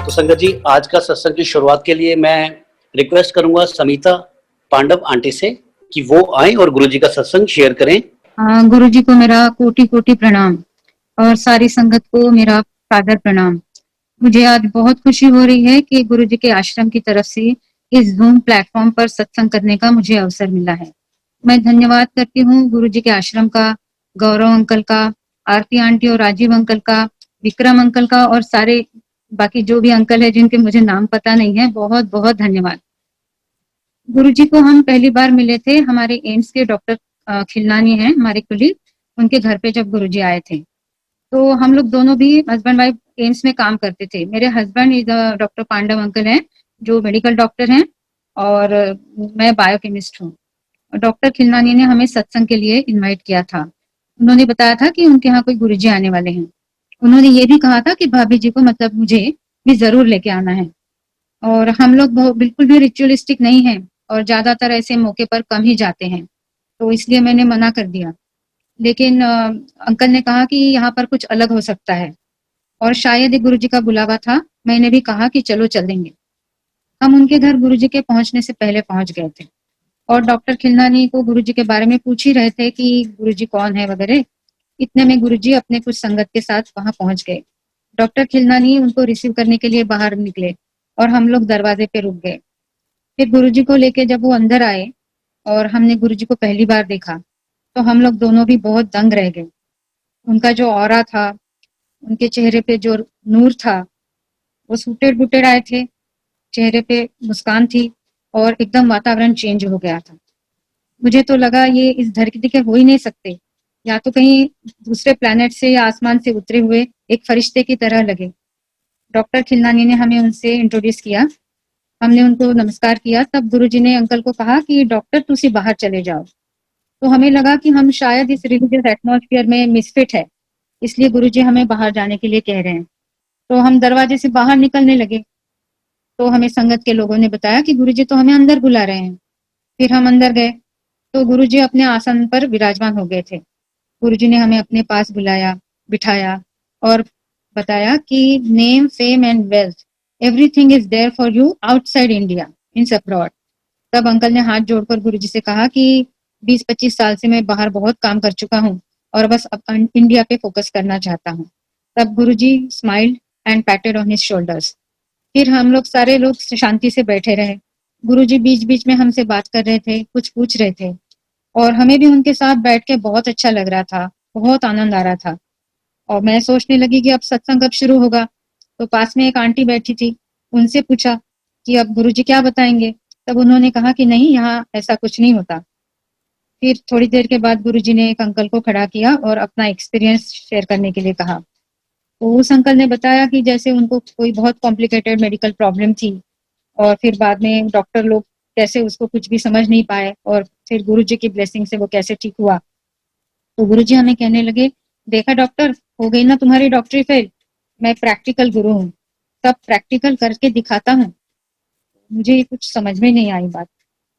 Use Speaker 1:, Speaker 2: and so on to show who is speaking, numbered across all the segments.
Speaker 1: तो संगत जी, आज का सत्संग की शुरुआत के लिए मैं रिक्वेस्ट करूंगा समिता पांडव आंटी से कि वो आए और गुरु जी का सत्संग शेयर करें।
Speaker 2: गुरु जी को मेरा कोटि कोटि प्रणाम और सारी संगत को मेरा सादर प्रणाम। मुझे आज बहुत खुशी हो रही है कि गुरु जी के आश्रम की तरफ से इस जूम प्लेटफॉर्म पर सत्संग करने का मुझे अवसर मिला है। मैं धन्यवाद करती हूँ गुरु जी के आश्रम का, गौरव अंकल का, आरती आंटी और राजीव अंकल का, विक्रम अंकल का और सारे बाकी जो भी अंकल है जिनके मुझे नाम पता नहीं है, बहुत बहुत धन्यवाद। गुरु जी को हम पहली बार मिले थे हमारे एम्स के डॉक्टर खिलनानी हैं हमारे कुलीग, उनके घर पे जब गुरु जी आए थे तो हम लोग दोनों भी हस्बैंड वाइफ एम्स में काम करते थे। मेरे हस्बैंड डॉक्टर पांडव अंकल हैं जो मेडिकल डॉक्टर हैं और मैं बायोकेमिस्ट हूँ। डॉक्टर खिलनानी ने हमें सत्संग के लिए इनवाइट किया था। उन्होंने बताया था कि उनके यहाँ कोई गुरुजी आने वाले हैं। उन्होंने ये भी कहा था कि भाभी जी को मतलब मुझे भी जरूर लेके आना है। और हम लोग बिल्कुल भी रिचुअलिस्टिक नहीं है और ज्यादातर ऐसे मौके पर कम ही जाते हैं, तो इसलिए मैंने मना कर दिया। लेकिन अंकल ने कहा कि यहाँ पर कुछ अलग हो सकता है और शायद गुरु जी का बुलावा था। मैंने भी कहा कि चलो चलेंगे। हम उनके घर गुरु जी के पहुंचने से पहले पहुंच गए थे और डॉक्टर खिलनानी को गुरु जी के बारे में पूछ ही रहे थे कि गुरु जी कौन है वगैरह। इतने में गुरु जी अपने कुछ संगत के साथ वहां पहुंच गए। डॉक्टर खिलनानी उनको रिसीव करने के लिए बाहर निकले और हम लोग दरवाजे पे रुक गए। फिर गुरु जी को लेके जब वो अंदर आए और हमने गुरु जी को पहली बार देखा तो हम लोग दोनों भी बहुत दंग रह गए। उनका जो ऑरा था, उनके चेहरे पे जो नूर था, वो सूटेड बूटेड आए थे, चेहरे पे मुस्कान थी और एकदम वातावरण चेंज हो गया था। मुझे तो लगा ये इस धरती के हो ही नहीं सकते, या तो कहीं दूसरे प्लेनेट से या आसमान से उतरे हुए एक फरिश्ते की तरह लगे। डॉक्टर खिलनानी ने हमें उनसे इंट्रोड्यूस किया। हमने उनको नमस्कार किया। तब गुरुजी ने अंकल को कहा कि डॉक्टर तुसी बाहर चले जाओ। तो हमें लगा कि हम शायद इस रिलीजियस एटमॉस्फेयर में मिसफिट है, इसलिए गुरुजी हमें बाहर जाने के लिए कह रहे हैं। तो हम दरवाजे से बाहर निकलने लगे तो हमें संगत के लोगों ने बताया कि गुरुजी तो हमें अंदर बुला रहे हैं। फिर हम अंदर गए तो गुरुजी अपने आसन पर विराजमान हो गए थे। गुरुजी ने हमें अपने पास बुलाया, बिठाया और बताया कि name, fame and wealth everything is there for you outside India, means abroad. तब अंकल ने हाथ जोड़कर गुरुजी से कहा कि 20-25 साल से मैं बाहर बहुत काम कर चुका हूँ और बस अब इंडिया पे फोकस करना चाहता हूँ। तब Guruji smiled and patted on his shoulders. फिर हम लोग सारे लोग शांति से बैठे रहे। गुरुजी बीच बीच में हमसे बात कर रहे थे, कुछ पूछ रहे थे और हमें भी उनके साथ बैठ के बहुत अच्छा लग रहा था, बहुत आनंद आ रहा था। और मैं सोचने लगी कि अब सत्संग कब शुरू होगा। तो पास में एक आंटी बैठी थी, उनसे पूछा कि अब गुरुजी क्या बताएंगे। तब उन्होंने कहा कि नहीं, यहाँ ऐसा कुछ नहीं होता। फिर थोड़ी देर के बाद गुरुजी ने एक अंकल को खड़ा किया और अपना एक्सपीरियंस शेयर करने के लिए कहा। तो उस अंकल ने बताया कि जैसे उनको कोई बहुत कॉम्प्लिकेटेड मेडिकल प्रॉब्लम थी और फिर बाद में डॉक्टर लोग कैसे उसको कुछ भी समझ नहीं पाए और फिर गुरुजी की ब्लेसिंग से वो कैसे ठीक हुआ। तो गुरुजी हमें कहने लगे, देखा डॉक्टर, हो गई ना तुम्हारी डॉक्टरी फेल, मैं प्रैक्टिकल गुरु हूँ, सब प्रैक्टिकल करके दिखाता हूँ। मुझे कुछ समझ में नहीं आई बात।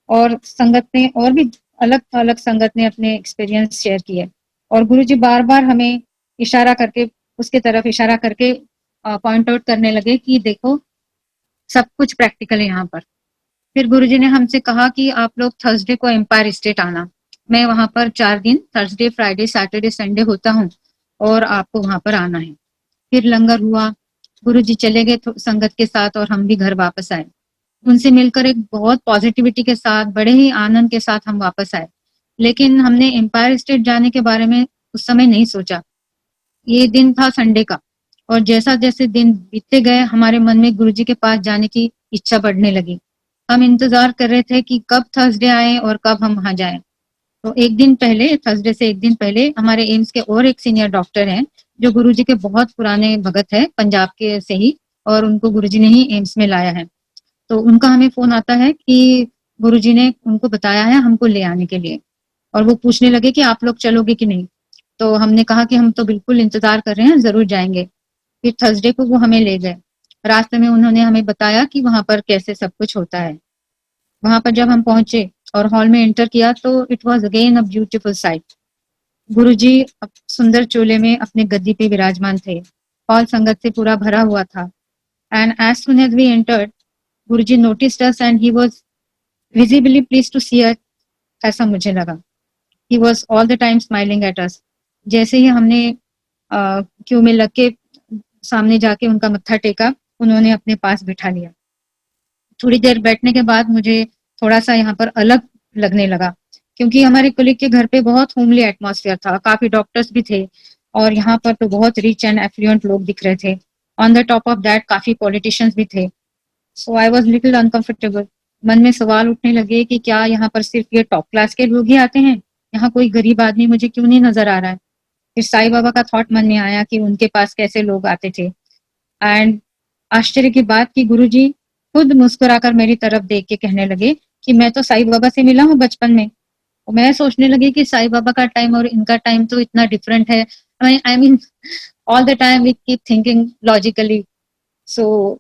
Speaker 2: और संगत ने और भी अलग अलग संगत ने अपने एक्सपीरियंस शेयर किए और गुरुजी बार बार हमें इशारा करके, उसके तरफ इशारा करके पॉइंट आउट करने लगे कि देखो सब कुछ प्रैक्टिकल है यहाँ पर। फिर गुरुजी ने हमसे कहा कि आप लोग थर्सडे को एम्पायर स्टेट आना। मैं वहां पर 4 दिन थर्सडे, फ्राइडे, सैटरडे, संडे होता हूँ और आपको वहां पर आना है। फिर लंगर हुआ, गुरुजी चले गए संगत के साथ और हम भी घर वापस आए। उनसे मिलकर एक बहुत पॉजिटिविटी के साथ, बड़े ही आनंद के साथ हम वापस आए। लेकिन हमने एम्पायर स्टेट जाने के बारे में उस समय नहीं सोचा। ये दिन था संडे का और जैसा जैसे दिन बीतते गए हमारे मन में गुरुजी के पास जाने की इच्छा बढ़ने लगी। हम इंतजार कर रहे थे कि कब थर्सडे आए और कब हम वहां जाएं। तो एक दिन पहले, थर्सडे से एक दिन पहले, हमारे एम्स के और एक सीनियर डॉक्टर हैं जो गुरुजी के बहुत पुराने भगत है, पंजाब के से ही, और उनको गुरुजी ने ही एम्स में लाया है। तो उनका हमें फोन आता है कि गुरुजी ने उनको बताया है हमको ले आने के लिए और वो पूछने लगे कि आप लोग चलोगे कि नहीं। तो हमने कहा कि हम तो बिल्कुल इंतजार कर रहे हैं, जरूर जाएंगे। फिर थर्सडे को वो हमें ले गए। रास्ते में उन्होंने हमें बताया कि वहां पर कैसे सब कुछ होता है। वहां पर जब हम पहुंचे और हॉल में एंटर किया तो it was again a beautiful sight. Guruji सुंदर चोले में अपने गद्दी पे विराजमान थे। हॉल संगत से पूरा भरा हुआ था। And as soon as we entered, Guruji noticed us and he was visibly pleased to see us, ऐसा मुझे लगा. He was all the time smiling at us. जैसे ही हमने क्यू में लग के सामने जाके उनका मत्था टेका, उन्होंने अपने पास बिठा लिया. थोड़ी देर बैठने के बाद मुझे थोड़ा सा यहाँ पर अलग लगने लगा, क्योंकि हमारे कलीग के घर पे बहुत होमली एटमॉस्फेयर था, काफी डॉक्टर्स भी थे और यहाँ पर तो बहुत रिच एंड एफ्लुएंट लोग दिख रहे थे. On the top of that काफी पॉलिटिशियंस भी थे. सो आई वॉज लिटिल अनकंफर्टेबल. मन में सवाल उठने लगे कि क्या यहाँ पर सिर्फ ये टॉप क्लास के लोग ही आते हैं, यहाँ कोई गरीब आदमी मुझे क्यों नहीं नजर आ रहा है. फिर साईं बाबा का थॉट मन में आया कि उनके पास कैसे लोग आते थे. एंड आश्चर्य की बात कि गुरुजी खुद मुस्कुराकर मेरी तरफ देख के कहने लगे कि मैं तो साईं बाबा से मिला हूँ बचपन में. और मैं सोचने लगी कि साईं बाबा का टाइम और इनका टाइम तो इतना डिफरेंट है. I mean all the time we keep thinking logically. So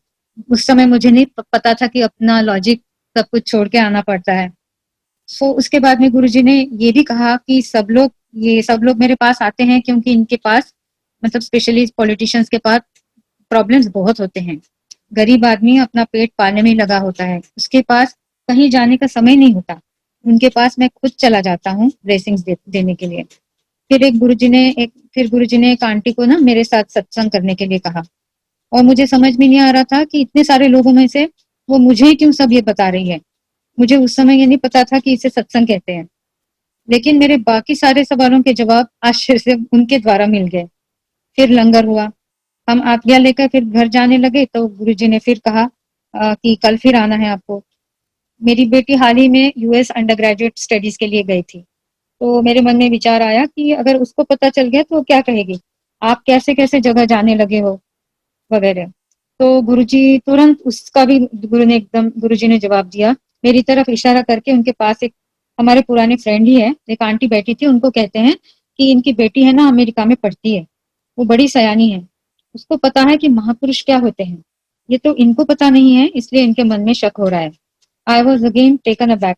Speaker 2: उस समय मुझे नहीं पता था कि अपना लॉजिक सब कुछ छोड़ के आना पड़ता है. सो उसके बाद में गुरुजी ने ये भी कहा कि ये सब लोग मेरे पास आते हैं क्योंकि इनके पास, मतलब स्पेशली पॉलिटिशियंस के पास प्रॉब्लम्स बहुत होते हैं. गरीब आदमी अपना पेट पालने में लगा होता है, उसके पास कहीं जाने का समय नहीं होता. उनके पास मैं खुद चला जाता हूँ ब्लेसिंग्स देने के लिए. फिर गुरुजी ने एक आंटी को ना मेरे साथ सत्संग करने के लिए कहा, और मुझे समझ में नहीं आ रहा था कि इतने सारे लोगों में से वो मुझे ही क्यों सब ये बता रही है. मुझे उस समय ये नहीं पता था कि इसे सत्संग कहते हैं. लेकिन मेरे बाकी सारे सवालों के जवाब आश्चर्य से उनके द्वारा मिल गए. फिर लंगर हुआ. हम आज्ञा लेकर फिर घर जाने लगे तो गुरुजी ने फिर कहा कि कल फिर आना है आपको. मेरी बेटी हाल ही में यूएस अंडर ग्रेजुएट स्टडीज के लिए गई थी, तो मेरे मन में विचार आया कि अगर उसको पता चल गया तो वो क्या कहेगी, आप कैसे कैसे जगह जाने लगे हो वगैरह. तो गुरुजी तुरंत उसका भी गुरुजी ने जवाब दिया, मेरी तरफ इशारा करके. उनके पास एक हमारे पुराने फ्रेंड ही है, एक आंटी बैठी थी, उनको कहते हैं कि इनकी बेटी है ना अमेरिका में पढ़ती है, वो बड़ी सयानी है, उसको पता है कि महापुरुष क्या होते हैं. ये तो इनको पता नहीं है, इसलिए इनके मन में शक हो रहा है. I was again taken aback.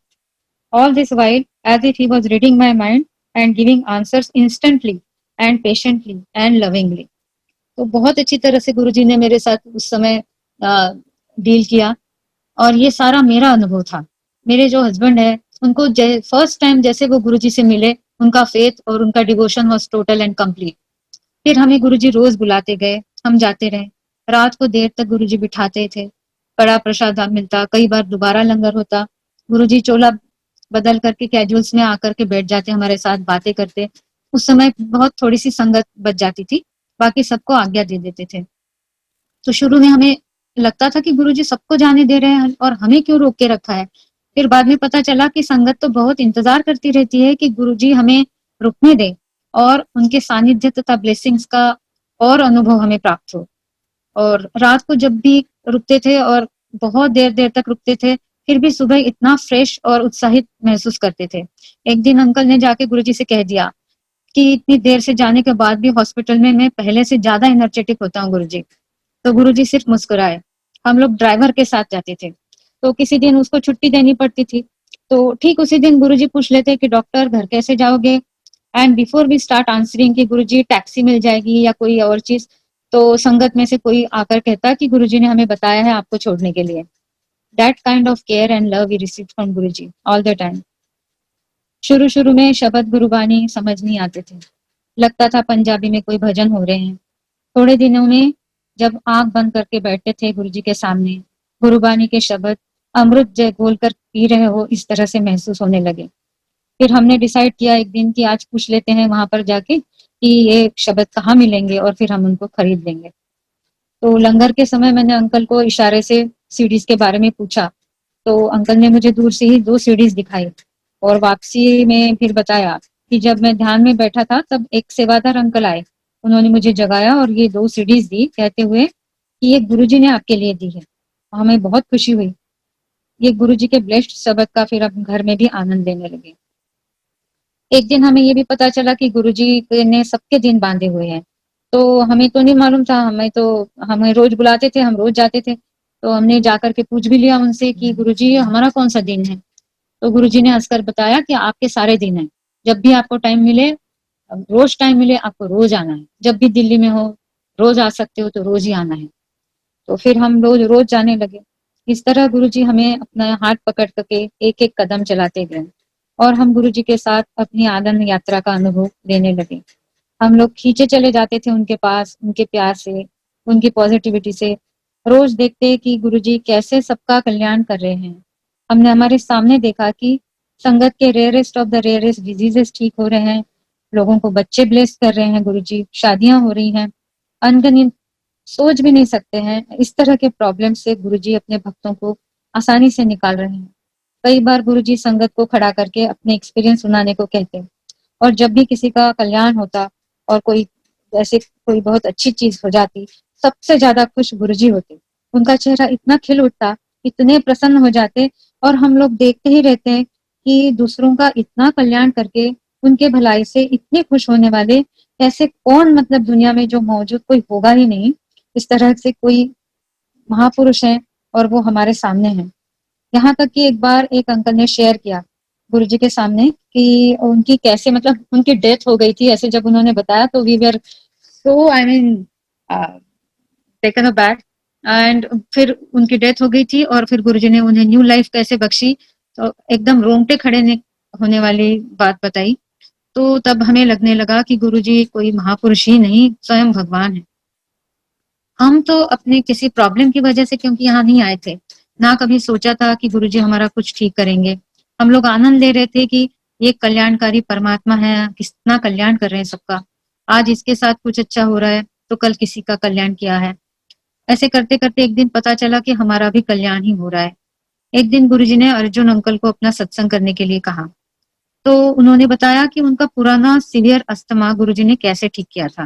Speaker 2: All this while as if he was reading my mind and giving answers instantly and patiently and lovingly. तो बहुत अच्छी तरह से गुरुजी ने मेरे साथ उस समय डील किया. और ये सारा मेरा अनुभव था. मेरे जो हस्बैंड है उनको फर्स्ट टाइम जैसे वो गुरुजी से मिले, उनका फेथ और उनका devotion was total and complete. फिर हमें गुरुजी रोज बुलाते गए, हम जाते रहे. रात को देर तक गुरुजी बिठाते थे, कड़ा प्रसाद मिलता, कई बार दोबारा लंगर होता. गुरुजी चोला बदल करके कैजुअल्स में आकर के बैठ जाते, हमारे साथ बातें करते. उस समय बहुत थोड़ी सी संगत बच जाती थी, बाकी सबको आज्ञा दे देते थे. तो शुरू में हमें लगता था कि गुरुजी सबको जाने दे रहे हैं और हमें क्यों रोक के रखा है. फिर बाद में पता चला कि संगत तो बहुत इंतजार करती रहती है कि गुरुजी हमें रुकने दे और उनके सानिध्य तथा ब्लेसिंग्स का और अनुभव हमें प्राप्त हो. और रात को जब भी रुकते थे और बहुत देर देर तक रुकते थे, फिर भी सुबह इतना फ्रेश और उत्साहित महसूस करते थे. एक दिन अंकल ने जाके गुरुजी से कह दिया कि इतनी देर से जाने के बाद भी हॉस्पिटल में मैं पहले से ज्यादा एनर्जेटिक होता हूँ गुरुजी. तो गुरुजी सिर्फ मुस्कुराए. हम लोग ड्राइवर के साथ जाते थे, तो किसी दिन उसको छुट्टी देनी पड़ती थी. तो ठीक उसी दिन गुरुजी पूछ लेते कि डॉक्टर घर कैसे जाओगे. And before we start answering कि गुरुजी टैक्सी मिल जाएगी या कोई और चीज, तो संगत में से कोई आकर कहता कि गुरुजी ने हमें बताया है आपको छोड़ने के लिए. That kind of care and love we receive from Guruji all the time. शुरू शुरू में शब्द गुरुबानी समझ नहीं आते थे, लगता था पंजाबी में कोई भजन हो रहे हैं. थोड़े दिनों में जब आंख बंद करके बैठते थे गुरुजी के सामने, गुरुबानी के शब्द अमृत जय घोल कर पी रहे हो इस तरह से महसूस होने लगे. फिर हमने डिसाइड किया एक दिन कि आज पूछ लेते हैं वहां पर जाके कि ये शब्द कहाँ मिलेंगे और फिर हम उनको खरीद लेंगे. तो लंगर के समय मैंने अंकल को इशारे से सीडीज के बारे में पूछा, तो अंकल ने मुझे दूर से ही 2 सीडीज दिखाई और वापसी में फिर बताया कि जब मैं ध्यान में बैठा था तब एक सेवादार अंकल आए, उन्होंने मुझे जगाया और ये 2 सीडीज दी, कहते हुए कि ये गुरुजी ने आपके लिए दी है. हमें बहुत खुशी हुई. ये गुरुजी के ब्लेस्ड शब्द का फिर हम घर में भी आनंद लेने लगे. एक दिन हमें ये भी पता चला कि गुरुजी ने सबके दिन बांधे हुए हैं. तो हमें तो नहीं मालूम था, हमें रोज बुलाते थे, हम रोज जाते थे. तो हमने जाकर के पूछ भी लिया उनसे कि गुरुजी हमारा कौन सा दिन है. तो गुरुजी ने हंसकर बताया कि आपके सारे दिन हैं, जब भी आपको टाइम मिले, रोज टाइम मिले, आपको रोज आना है. जब भी दिल्ली में हो रोज आ सकते हो, तो रोज ही आना है. तो फिर हम रोज रोज जाने लगे। इस तरह गुरुजी हमें अपना हाथ पकड़ करके एक एक कदम चलाते गए और हम गुरुजी के साथ अपनी आनंद यात्रा का अनुभव लेने लगे। हम लोग खींचे चले जाते थे उनके पास, उनके प्यार से, उनकी पॉजिटिविटी से। रोज देखते कि गुरुजी कैसे सबका कल्याण कर रहे हैं। हमने हमारे सामने देखा कि संगत के rarest of the rarest diseases ठीक हो रहे हैं, लोगों को बच्चे ब्लेस कर रहे हैं गुरुजी, शादियां हो रही हैं, अनगिनत सोच भी नहीं सकते हैं इस तरह के प्रॉब्लम से गुरुजी अपने भक्तों को आसानी से निकाल रहे हैं। कई बार गुरुजी संगत को खड़ा करके अपने एक्सपीरियंस सुनाने को कहते और जब भी किसी का कल्याण होता और कोई ऐसे कोई बहुत अच्छी चीज हो जाती, सबसे ज्यादा खुश गुरुजी होते। उनका चेहरा इतना खिल उठता, इतने प्रसन्न हो जाते और हम लोग देखते ही रहते हैं कि दूसरों का इतना कल्याण करके उनके भलाई से इतने खुश होने वाले ऐसे कौन मतलब दुनिया में जो मौजूद कोई होगा ही नहीं। इस तरह से कोई महापुरुष है और वो हमारे सामने हैं। यहाँ तक कि एक बार एक अंकल ने शेयर किया गुरुजी के सामने कि उनकी कैसे मतलब उनकी डेथ हो गई थी। ऐसे जब उन्होंने बताया तो we were so I mean taken aback and फिर उनकी डेथ हो गई थी और फिर गुरुजी ने उन्हें न्यू लाइफ कैसे बख्शी, तो एकदम रोंगटे खड़े होने वाली बात बताई। तो तब हमें लगने लगा कि गुरुजी कोई महापुरुष ही नहीं, स्वयं भगवान है। हम तो अपने किसी प्रॉब्लम की वजह से क्योंकि यहाँ नहीं आए थे, ना कभी सोचा था कि गुरुजी हमारा कुछ ठीक करेंगे। हम लोग आनंद ले रहे थे कि ये कल्याणकारी परमात्मा है, कितना कल्याण कर रहे हैं सबका। आज इसके साथ कुछ अच्छा हो रहा है तो कल किसी का कल्याण किया है। ऐसे करते करते एक दिन पता चला कि हमारा भी कल्याण ही हो रहा है। एक दिन गुरुजी ने अर्जुन अंकल को अपना सत्संग करने के लिए कहा, तो उन्होंने बताया कि उनका पुराना सीवियर अस्थमा गुरुजी ने कैसे ठीक किया था।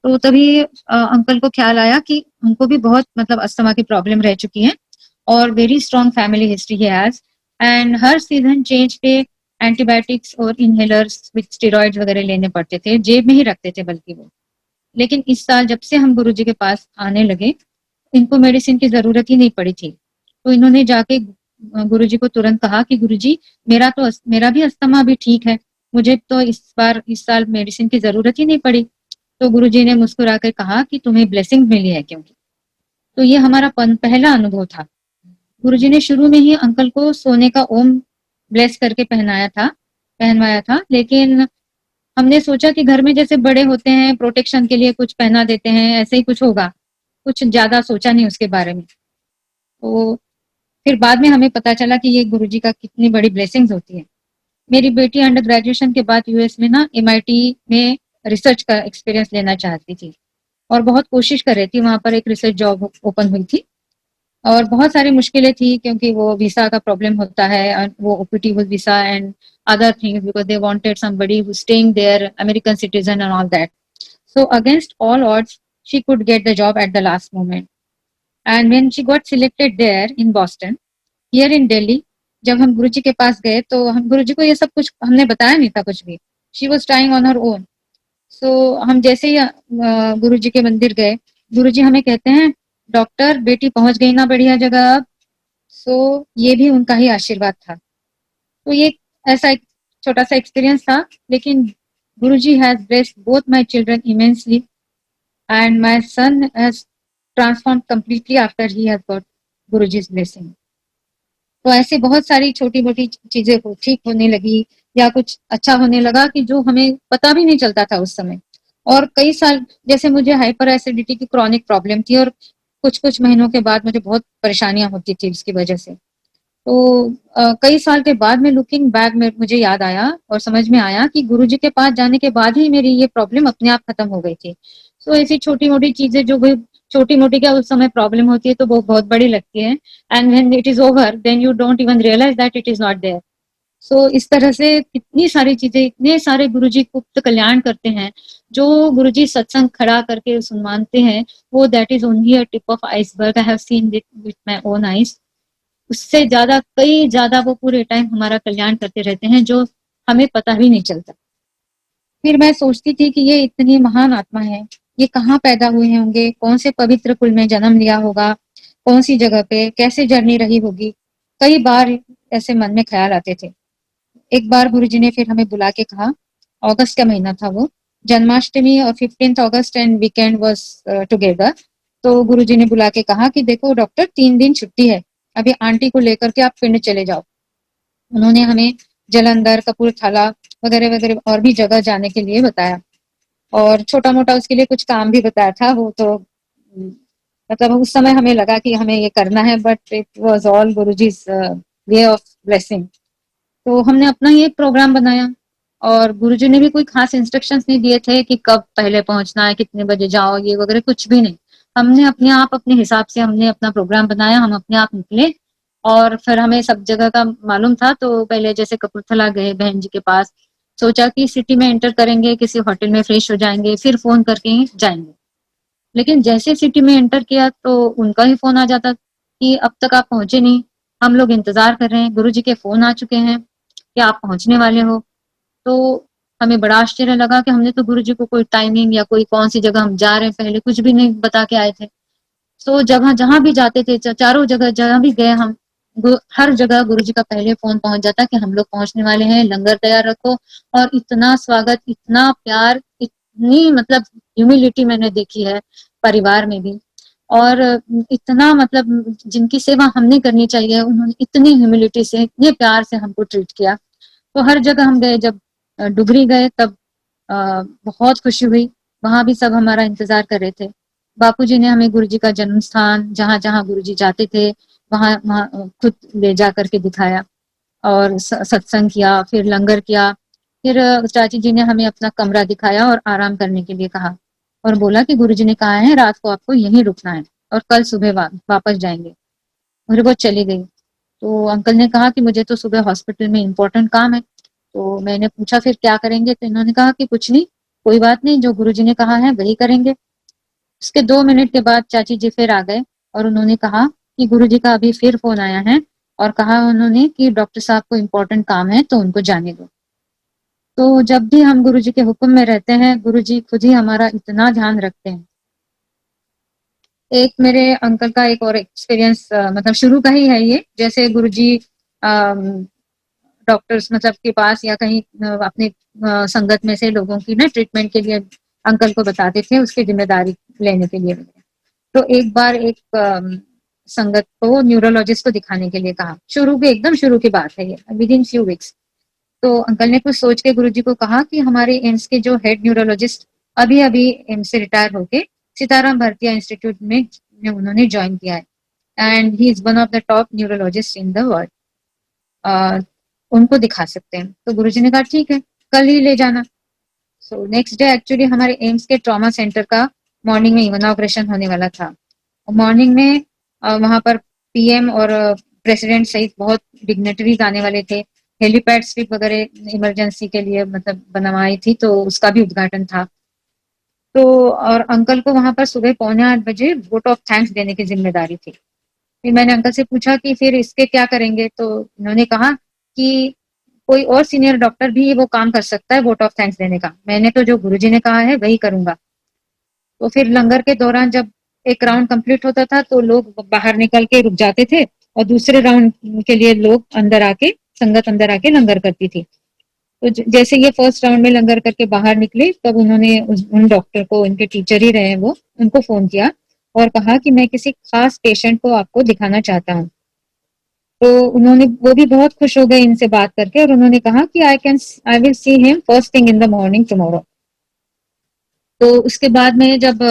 Speaker 2: तो तभी अंकल को ख्याल आया कि उनको भी बहुत मतलब अस्थमा की प्रॉब्लम रह चुकी है और very strong family history he has and her season change पे एंटीबायोटिक्स और इनहेलर्स विद स्टेरॉइड्स वगैरह लेने पड़ते थे, जेब में ही रखते थे बल्कि वो। लेकिन इस साल जब से हम गुरुजी के पास आने लगे, इनको मेडिसिन की जरूरत ही नहीं पड़ी थी। तो इन्होंने जाके गुरुजी को तुरंत कहा कि गुरुजी मेरा भी अस्थमा भी ठीक है, मुझे तो इस साल मेडिसिन की जरूरत ही नहीं पड़ी। तो गुरुजी ने मुस्कुराकर कहा कि तुम्हें ब्लेसिंग मिली है क्योंकि। तो ये हमारा पहला अनुभव था। गुरुजी ने शुरू में ही अंकल को सोने का ओम ब्लेस करके पहनवाया था, लेकिन हमने सोचा कि घर में जैसे बड़े होते हैं प्रोटेक्शन के लिए कुछ पहना देते हैं, ऐसे ही कुछ होगा, कुछ ज्यादा सोचा नहीं उसके बारे में। तो फिर बाद में हमें पता चला कि ये गुरुजी का कितनी बड़ी ब्लेसिंग्स होती है। मेरी बेटी अंडर ग्रेजुएशन के बाद यूएस में ना MIT में रिसर्च का एक्सपीरियंस लेना चाहती थी और बहुत कोशिश कर रही थी। वहां पर एक रिसर्च जॉब ओपन हुई थी और बहुत सारी मुश्किलें थी क्योंकि वो वीसा का प्रॉब्लम होता है और वो OPT visa and other things because they wanted somebody who's staying there, American citizen and all that. So against all odds, she could get the job at the last moment. And when she got selected there in Boston, here in Delhi, जब हम गुरुजी के पास गए तो हम गुरुजी को ये सब कुछ हमने बताया नहीं था कुछ भी। She was trying on her own. So हम जैसे ही गुरुजी के मंदिर गए, गुरुजी हमें कहते हैं डॉक्टर बेटी पहुंच गई ना बढ़िया जगह अब। सो ये भी उनका ही आशीर्वाद था। तो ये ऐसा एक छोटा सा एक्सपीरियंस था, लेकिन Guruji has blessed both my children immensely and my son has transformed completely after he has got Guruji's blessing. तो ऐसे बहुत सारी छोटी मोटी चीजें ठीक होने लगी या कुछ अच्छा होने लगा कि जो हमें पता भी नहीं चलता था उस समय। और कई साल जैसे मुझे हाइपर एसिडिटी की क्रॉनिक प्रॉब्लम थी और कुछ महीनों के बाद मुझे बहुत परेशानियां होती थी इसकी वजह से। तो कई साल के बाद में लुकिंग बैक में मुझे याद आया और समझ में आया कि गुरुजी के पास जाने के बाद ही मेरी ये प्रॉब्लम अपने आप खत्म हो गई थी। तो ऐसी छोटी मोटी चीजें जो भी छोटी मोटी क्या उस समय प्रॉब्लम होती है तो वो बहुत बड़ी लगती है and when it is over then you don't even realise that it is not there. So इस तरह से कितनी सारी चीजें, इतने सारे गुरुजी गुप्त कल्याण करते हैं जो गुरुजी सत्संग खड़ा करके सुनवाते हैं, वो that is only a tip of iceberg. I have seen it with my own eyes. उससे ज्यादा कई ज्यादा वो पूरे टाइम हमारा कल्याण करते रहते हैं जो हमें पता भी नहीं चलता। फिर मैं सोचती थी कि ये इतनी महान आत्मा है, ये कहाँ पैदा हुए होंगे, कौन से पवित्र कुल में जन्म लिया होगा, कौन सी जगह पे, कैसे जर्नी रही होगी। कई बार ऐसे मन में ख्याल आते थे। एक बार गुरुजी ने फिर हमें बुला के कहा, अगस्त का महीना था वो, जन्माष्टमी और 15th August and weekend was together. तो गुरुजी ने बुला के कहा कि देखो डॉक्टर, 3 दिन छुट्टी है, अभी आंटी को लेकर के आप पिंड चले जाओ। उन्होंने हमें जलंधर, कपूरथला वगैरह वगैरह और भी जगह जाने के लिए बताया, और छोटा मोटा उसके लिए कुछ काम भी बताया था। वो तो मतलब उस समय हमें लगा कि हमें ये करना है, but it was all Guruji's way of blessing. तो हमने अपना ही एक प्रोग्राम बनाया, और गुरुजी ने भी कोई खास इंस्ट्रक्शंस नहीं दिए थे कि कब पहले पहुंचना है, कितने बजे जाओ, ये वगैरह कुछ भी नहीं। हमने अपने आप अपने हिसाब से हमने अपना प्रोग्राम बनाया, हम अपने आप निकले। और फिर हमें सब जगह का मालूम था, तो पहले जैसे कपूरथला गए बहन जी के पास, सोचा कि सिटी में एंटर करेंगे, किसी होटल में फ्रेश हो जाएंगे, फिर फोन करके ही जाएंगे। लेकिन जैसे सिटी में एंटर किया तो उनका ही फोन आ जाता कि अब तक आप पहुंचे नहीं, हम लोग इंतजार कर रहे हैं, गुरुजी के फोन आ चुके हैं कि आप पहुंचने वाले हो। तो हमें बड़ा आश्चर्य लगा कि हमने तो गुरुजी को कोई टाइमिंग या कोई कौन सी जगह हम जा रहे हैं पहले कुछ भी नहीं बता के आए थे। तो जगह जहां भी जाते थे, चारों जगह जहां भी गए हम, हर जगह गुरुजी का पहले फोन पहुंच जाता कि हम लोग पहुंचने वाले हैं, लंगर तैयार रखो। और इतना स्वागत, इतना प्यार, इतनी मतलब ह्यूमिलिटी मैंने देखी है परिवार में भी। और इतना मतलब जिनकी सेवा हमने करनी चाहिए, उन्होंने इतनी ह्यूमिलिटी से, इतने प्यार से हमको ट्रीट किया। तो हर जगह हम गए, जब डुगरी गए तब बहुत खुशी हुई, वहां भी सब हमारा इंतजार कर रहे थे। बापूजी ने हमें गुरुजी का जन्म स्थान, जहां जहां गुरुजी जाते थे वहां वहां खुद ले जा करके दिखाया, और सत्संग किया, फिर लंगर किया। फिर चाची जी ने हमें अपना कमरा दिखाया और आराम करने के लिए कहा, और बोला कि गुरुजी ने कहा है रात को आपको यहीं रुकना है, और कल सुबह वापस जाएंगे। और वो चली गई। तो अंकल ने कहा कि मुझे तो सुबह हॉस्पिटल में इम्पोर्टेंट काम है। तो मैंने पूछा फिर क्या करेंगे, तो इन्होंने कहा कि कुछ नहीं, कोई बात नहीं, जो गुरुजी ने कहा है वही करेंगे। उसके 2 मिनट के बाद चाची जी फिर आ गए, और उन्होंने कहा कि गुरुजी का अभी फिर फोन आया है, और कहा उन्होंने कि डॉक्टर साहब को इम्पोर्टेंट काम है तो उनको जाने दो। तो जब भी हम गुरुजी के हुक्म में रहते हैं, गुरुजी खुद ही हमारा इतना ध्यान रखते हैं। एक मेरे अंकल का एक और एक्सपीरियंस, मतलब शुरू का ही है ये। जैसे गुरुजी डॉक्टर्स मतलब के पास या कहीं अपने संगत में से लोगों की ना ट्रीटमेंट के लिए अंकल को बताते थे, उसकी जिम्मेदारी लेने के लिए। तो एक बार एक संगत को न्यूरोलॉजिस्ट को दिखाने के लिए कहा, शुरू के एकदम शुरू की बात है ये, विद इन फ्यू वीक्स। तो अंकल ने कुछ सोच के गुरुजी को कहा कि हमारे एम्स के जो हेड न्यूरोलॉजिस्ट अभी अभी एम्स से रिटायर होके सीताराम भरतिया इंस्टीट्यूट में उन्होंने ज्वाइन किया है, and he is one of the top neurologist in the world, उनको दिखा सकते हैं। तो गुरुजी ने कहा ठीक है, कल ही ले जाना। सो नेक्स्ट डे एक्चुअली हमारे एम्स के ट्रॉमा सेंटर का मॉर्निंग में इनॉग्रेशन होने वाला था। मॉर्निंग में वहां पर पीएम और प्रेसिडेंट सहित बहुत डिग्नेटरीज आने वाले थे। हेलीपैड स्ट्रिप वगैरह इमरजेंसी के लिए मतलब बनवाई थी, तो उसका भी उद्घाटन था। तो और अंकल को वहां पर सुबह 7:45 वोट ऑफ थैंक्स देने की जिम्मेदारी थी। फिर मैंने अंकल से पूछा कि फिर इसके क्या करेंगे, तो उन्होंने कहा कि कोई और सीनियर डॉक्टर भी वो काम कर सकता है वोट ऑफ थैंक्स देने का, मैंने तो जो गुरुजी ने कहा है वही करूंगा। तो फिर लंगर के दौरान जब एक राउंड कंप्लीट होता था तो लोग बाहर निकल के रुक जाते थे, और दूसरे राउंड के लिए लोग अंदर आके, संगत अंदर आके लंगर करती थी। तो जैसे ये फर्स्ट राउंड में लंगर करके बाहर निकले, तब उन्होंने उन डॉक्टर को, उनके टीचर ही रहे वो, उनको फोन किया और कहा कि मैं किसी खास पेशेंट को आपको दिखाना चाहता हूँ। तो उन्होंने, वो भी बहुत खुश हो गए इनसे बात करके, और उन्होंने कहा कि I will see him first thing in the morning tomorrow. तो उसके बाद में जब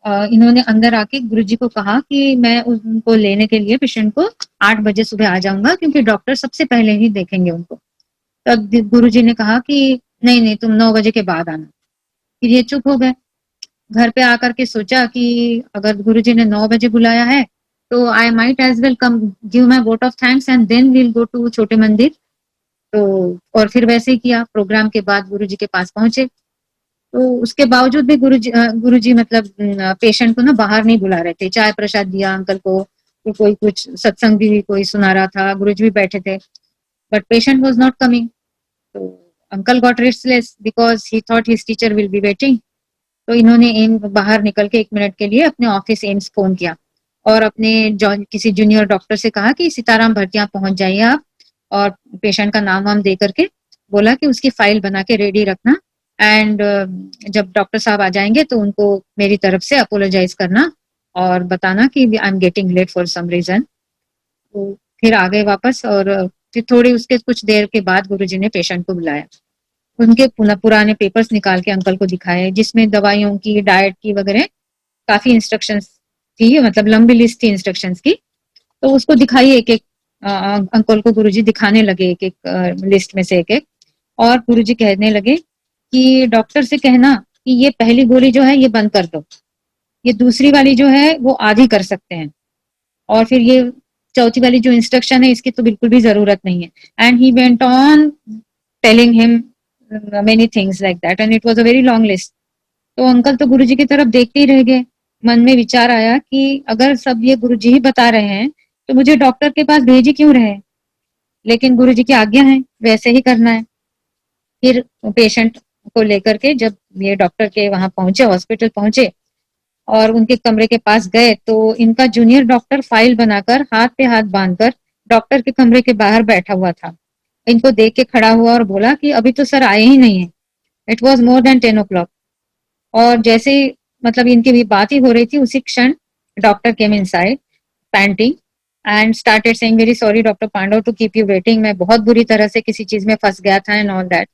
Speaker 2: इन्होंने अंदर आके गुरुजी को कहा कि मैं उनको लेने के लिए पेशेंट को 8 बजे सुबह आ जाऊंगा, क्योंकि डॉक्टर सबसे पहले ही देखेंगे उनको। तब गुरुजी ने कहा कि नहीं नहीं, तुम 9 बजे के बाद आना। फिर ये चुप हो गए। घर पे आकर के सोचा कि अगर गुरुजी ने 9 बजे बुलाया है तो I might as well come, give my vote of thanks and then we'll go to छोटे मंदिर। तो और फिर वैसे ही किया, प्रोग्राम के बाद गुरुजी के पास पहुंचे। तो उसके बावजूद भी गुरुजी मतलब पेशेंट को ना बाहर नहीं बुला रहे थे। चाय प्रसाद दिया अंकल को, तो कोई कुछ सत्संग भी कोई सुना रहा था, गुरुजी भी बैठे थे, but patient was not coming. तो uncle got restless because he thought his teacher will be waiting. तो इन्होंने एम बाहर निकल के 1 मिनट के लिए अपने ऑफिस एम्स फोन किया, और अपने किसी जूनियर डॉक्टर से कहा कि सीताराम भरतिया पहुंच जाइए आप, और पेशेंट का नाम वाम दे करके बोला कि उसकी फाइल बना के रेडी रखना, एंड जब डॉक्टर साहब आ जाएंगे तो उनको मेरी तरफ से अपोलोजाइज करना और बताना कि I am getting late for some reason. तो फिर आ गए वापस और फिर थोड़ी उसके कुछ देर के बाद गुरुजी ने पेशेंट को बुलाया। उनके पुराने पेपर्स निकाल के अंकल को दिखाए, जिसमें दवाइयों की, डाइट की वगैरह काफी इंस्ट्रक्शंस थी, मतलब लंबी लिस्ट थी इंस्ट्रक्शंस की। तो उसको दिखाई एक एक अंकल को गुरुजी दिखाने लगे एक एक लिस्ट में से एक एक। और गुरुजी कहने लगे कि डॉक्टर से कहना कि ये पहली गोली जो है ये बंद कर दो, ये दूसरी वाली जो है वो आधी कर सकते हैं, और फिर ये चौथी वाली जो इंस्ट्रक्शन है इसकी तो बिल्कुल भी जरूरत नहीं है। And he went on telling him many things like that and it was a very long list. तो अंकल तो गुरुजी की तरफ देखते ही रह गए। मन में विचार आया कि अगर सब ये गुरुजी ही बता रहे हैं तो मुझे डॉक्टर के पास भेज ही क्यों रहे, लेकिन गुरुजी की आज्ञा है, वैसे ही करना है। फिर पेशेंट को लेकर के जब ये डॉक्टर के वहां पहुंचे, हॉस्पिटल पहुंचे और उनके कमरे के पास गए, तो इनका जूनियर डॉक्टर फाइल बनाकर हाथ पे हाथ बांधकर डॉक्टर के कमरे के बाहर बैठा हुआ था। इनको देख के खड़ा हुआ और बोला कि अभी तो सर आए ही नहीं है, it was more than 10 o'clock। और जैसे ही मतलब इनकी भी बात ही हो रही थी, उसी क्षण doctor came inside panting and started saying very sorry doctor Pandav to keep you waiting, मैं बहुत बुरी तरह से किसी चीज में फंस गया था एंड ऑल दैट।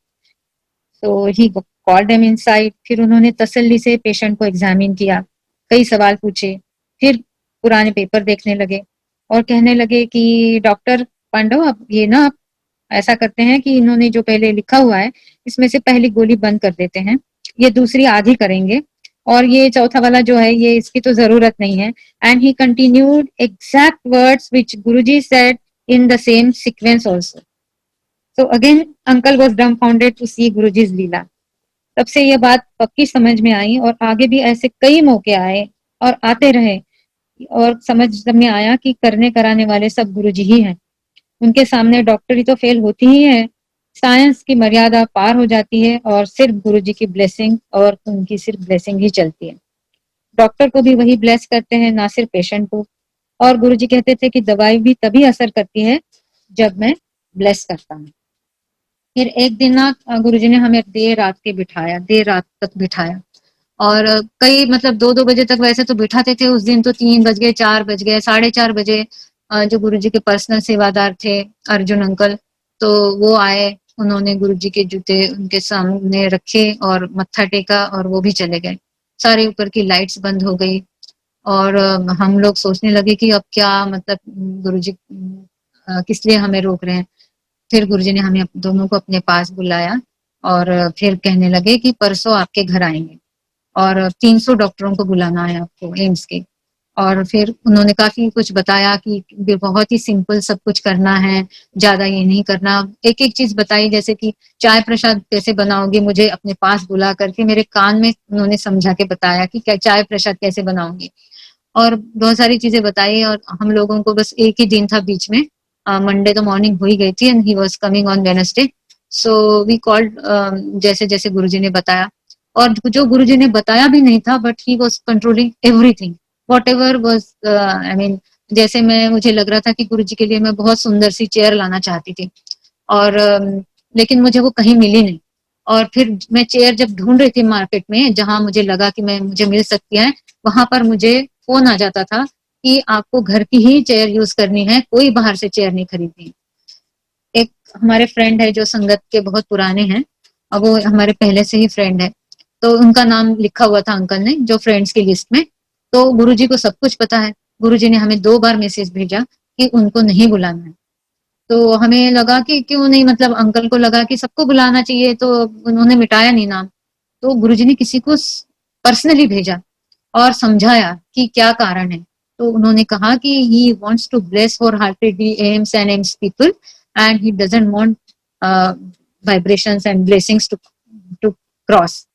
Speaker 2: तो ही कॉल्ड देम इनसाइड। फिर उन्होंने तसल्ली से पेशेंट को एग्जामिन किया, कई सवाल पूछे, फिर पुराने पेपर देखने लगे और कहने लगे कि डॉक्टर पांडव अब ये ना आप ऐसा करते हैं कि इन्होंने जो पहले लिखा हुआ है इसमें से पहली गोली बंद कर देते हैं, ये दूसरी आधी करेंगे, और ये चौथा वाला जो है ये इसकी तो जरूरत नहीं है। And he continued exact words which Guruji said in the same sequence also. So again uncle was dumbfounded to see Guruji's leela. तब से ये बात पक्की समझ में आई और आगे भी ऐसे कई मौके आए और आते रहे और समझ में आया कि करने कराने वाले सब गुरुजी ही हैं। उनके सामने डॉक्टरी तो फेल होती ही है, साइंस की मर्यादा पार हो जाती है और सिर्फ गुरुजी की ब्लेसिंग और उनकी सिर्फ ब्लेसिंग ही चलती है। डॉक्टर को भी वही ब्लेस करते हैं, ना सिर्फ पेशेंट को। और गुरुजी कहते थे कि दवाई भी तभी असर करती है जब मैं ब्लेस करता हूँ। फिर एक दिन ना गुरुजी ने हमें देर रात तक बिठाया और कई मतलब 2-2 बजे तक वैसे तो बिठाते थे, उस दिन तो 3 बज गए, 4 बज गए, 4:30 बजे। जो गुरुजी के पर्सनल सेवादार थे अर्जुन अंकल, तो वो आए, उन्होंने गुरुजी के जूते उनके सामने रखे और मत्था टेका और वो भी चले गए। सारे ऊपर की लाइट्स बंद हो गई और हम लोग सोचने लगे कि अब क्या मतलब गुरुजी किस लिए हमें रोक रहे हैं। फिर गुरुजी ने हमें दोनों को अपने पास बुलाया और फिर कहने लगे कि परसों आपके घर आएंगे और 300 डॉक्टरों को बुलाना है आपको एम्स के। और फिर उन्होंने काफी कुछ बताया कि बहुत ही सिंपल सब कुछ करना है, ज्यादा ये नहीं करना। एक एक चीज बताई, जैसे कि चाय प्रसाद कैसे बनाओगे, मुझे अपने पास बुला करके मेरे कान में उन्होंने समझा के बताया कि क्या चाय प्रसाद कैसे बनाओगे, और बहुत सारी चीजें बताई। और हम लोगों को बस एक ही दिन था बीच में, मंडे तो मॉर्निंग हो ही गई थी and he was coming on Wednesday. So we called जैसे जैसे गुरुजी ने बताया, और जो गुरुजी ने बताया भी नहीं था but he was controlling everything what ever was I mean. जैसे मुझे लग रहा था कि गुरुजी के लिए मैं बहुत सुंदर सी चेयर लाना चाहती थी और लेकिन मुझे वो कहीं मिली नहीं। और फिर मैं चेयर जब ढूंढ रही थी मार्केट में जहां मुझे लगा कि मुझे मिल सकती है, वहां पर मुझे फोन आ जाता था कि आपको घर की ही चेयर यूज करनी है, कोई बाहर से चेयर नहीं खरीदनी। एक हमारे फ्रेंड है जो संगत के बहुत पुराने हैं और वो हमारे पहले से ही फ्रेंड है, तो उनका नाम लिखा हुआ था अंकल ने जो फ्रेंड्स की लिस्ट में। तो गुरुजी को सब कुछ पता है, गुरुजी ने हमें 2 बार मैसेज भेजा कि उनको नहीं बुलाना है। तो हमें लगा कि क्यों नहीं, मतलब अंकल को लगा कि सबको बुलाना चाहिए, तो उन्होंने मिटाया नहीं नाम। तो गुरुजी ने किसी को पर्सनली भेजा और समझाया कि क्या कारण है। तो उन्होंने कहा कि he wants to bless for heartedly AIIMS and AIIMS people and he doesn't want vibrations and blessings to cross.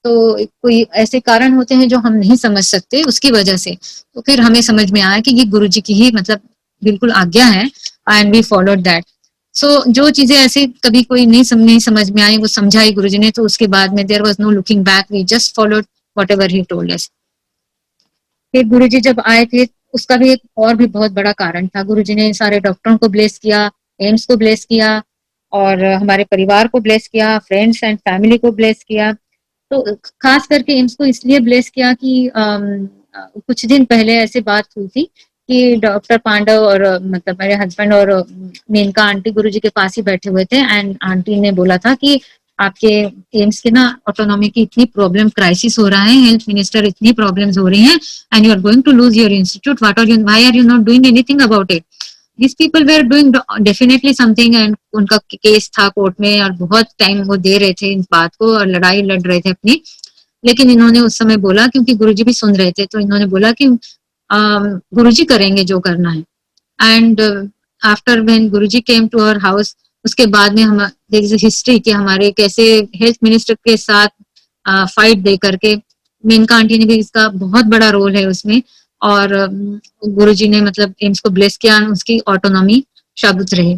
Speaker 2: तो कोई ऐसे कारण होते हैं जो हम नहीं समझ सकते, उसकी वजह से तो फिर हमें समझ में आया कि ये गुरुजी की ही मतलब बिल्कुल आज्ञा है एंड वी फॉलोड दैट। सो जो चीजें ऐसे कभी कोई नहीं समझ में आई वो समझाई गुरुजी ने, तो उसके बाद में there was no looking back, we just followed whatever he told us. फिर गुरुजी जब आए थे उसका भी एक और भी बहुत बड़ा कारण था। गुरुजी ने सारे डॉक्टरों को ब्लेस किया, एम्स को ब्लेस किया और हमारे परिवार को ब्लेस किया, फ्रेंड्स एंड फैमिली को ब्लेस किया। तो खास करके एम्स को इसलिए ब्लेस किया कि कुछ दिन पहले ऐसे बात हुई थी कि डॉक्टर पांडव और मतलब मेरे हस्बैंड और मेनका आंटी गुरुजी के पास ही बैठे हुए थे एंड आंटी ने बोला था कि आपके एम्स के ना ऑटोनॉमी की इतनी प्रॉब्लम क्राइसिस हो रहा है, हेल्थ मिनिस्टर इतनी प्रॉब्लम्स हो रही हैं and you are going to lose your institute, why are you not doing anything about it. This people were doing definitely something and उनका केस था कोर्ट में और बहुत टाइम वो दे रहे थे इस बात को और लड़ाई लड़ रहे थे अपनी। लेकिन इन्होंने उस समय बोला, क्योंकि गुरुजी भी सुन रहे थे, तो इन्होंने बोला कि गुरुजी करेंगे जो करना है। And after when Guruji came to our house, उसके बाद में हम देयर इज हिस्ट्री कि हमारे कैसे हेल्थ मिनिस्टर के साथ फाइट दे करके मेनका आंटी ने भी इसका बहुत बड़ा रोल है उसमें। और गुरुजी ने मतलब एम्स को ब्लेस किया, उसकी ऑटोनॉमी शाबुत रहे।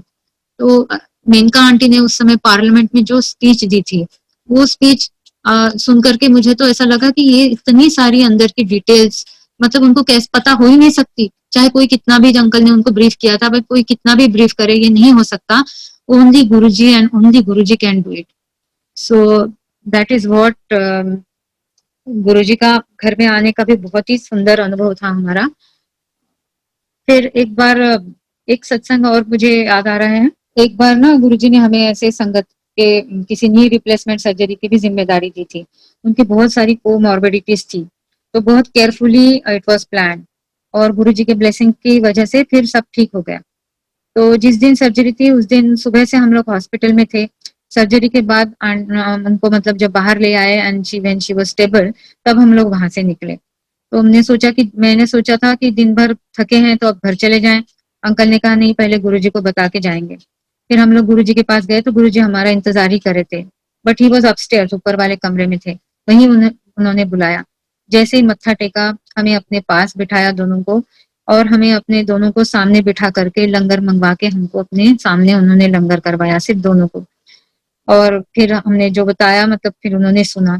Speaker 2: तो मेनका आंटी ने उस समय पार्लियामेंट में जो स्पीच दी थी, वो स्पीच सुन करके मुझे तो ऐसा लगा कि ये इतनी सारी अंदर की डिटेल्स मतलब उनको कैसे पता हो ही नहीं सकती, चाहे कोई कितना भी अंकल ने उनको ब्रीफ किया था, बट कोई कितना भी ब्रीफ करे ये नहीं हो सकता। Only Guruji and only Guruji can do it. So that is what Guruji का घर में आने का भी बहुत ही सुंदर अनुभव था हमारा। फिर एक बार एक सत्संग और मुझे याद आ रहा है। एक बार ना गुरुजी ने हमें ऐसे संगत के किसी नी रिप्लेसमेंट सर्जरी की भी जिम्मेदारी दी थी। उनकी बहुत सारी कोमॉर्बिडिटीज थी, तो बहुत केयरफुली इट वाज प्लान और गुरुजी के ब्लेसिंग की वजह से फिर सब ठीक हो गया। तो जिस दिन सर्जरी थी उस दिन सुबह से हम लोग हॉस्पिटल में थे। सर्जरी के बाद उनको मतलब जब बाहर ले आए and when she was stable, तब हम लोग वहां से निकले। तो मैंने सोचा था कि दिन भर थके हैं तो अब घर चले जाएं। अंकल ने कहा नहीं, पहले गुरुजी को बता के जाएंगे। फिर हम लोग गुरुजी के पास गए तो गुरुजी हमारा इंतजार ही कर रहे थे, बट ही वॉज अपस्टेयर्स, ऊपर वाले कमरे में थे। वहीं उन्होंने बुलाया। जैसे ही मत्था टेका, हमें अपने पास बिठाया दोनों को, और हमें अपने दोनों को सामने बिठा करके लंगर मंगवा के हमको अपने सामने उन्होंने लंगर करवाया, सिर्फ दोनों को। और फिर हमने जो बताया मतलब फिर उन्होंने सुना।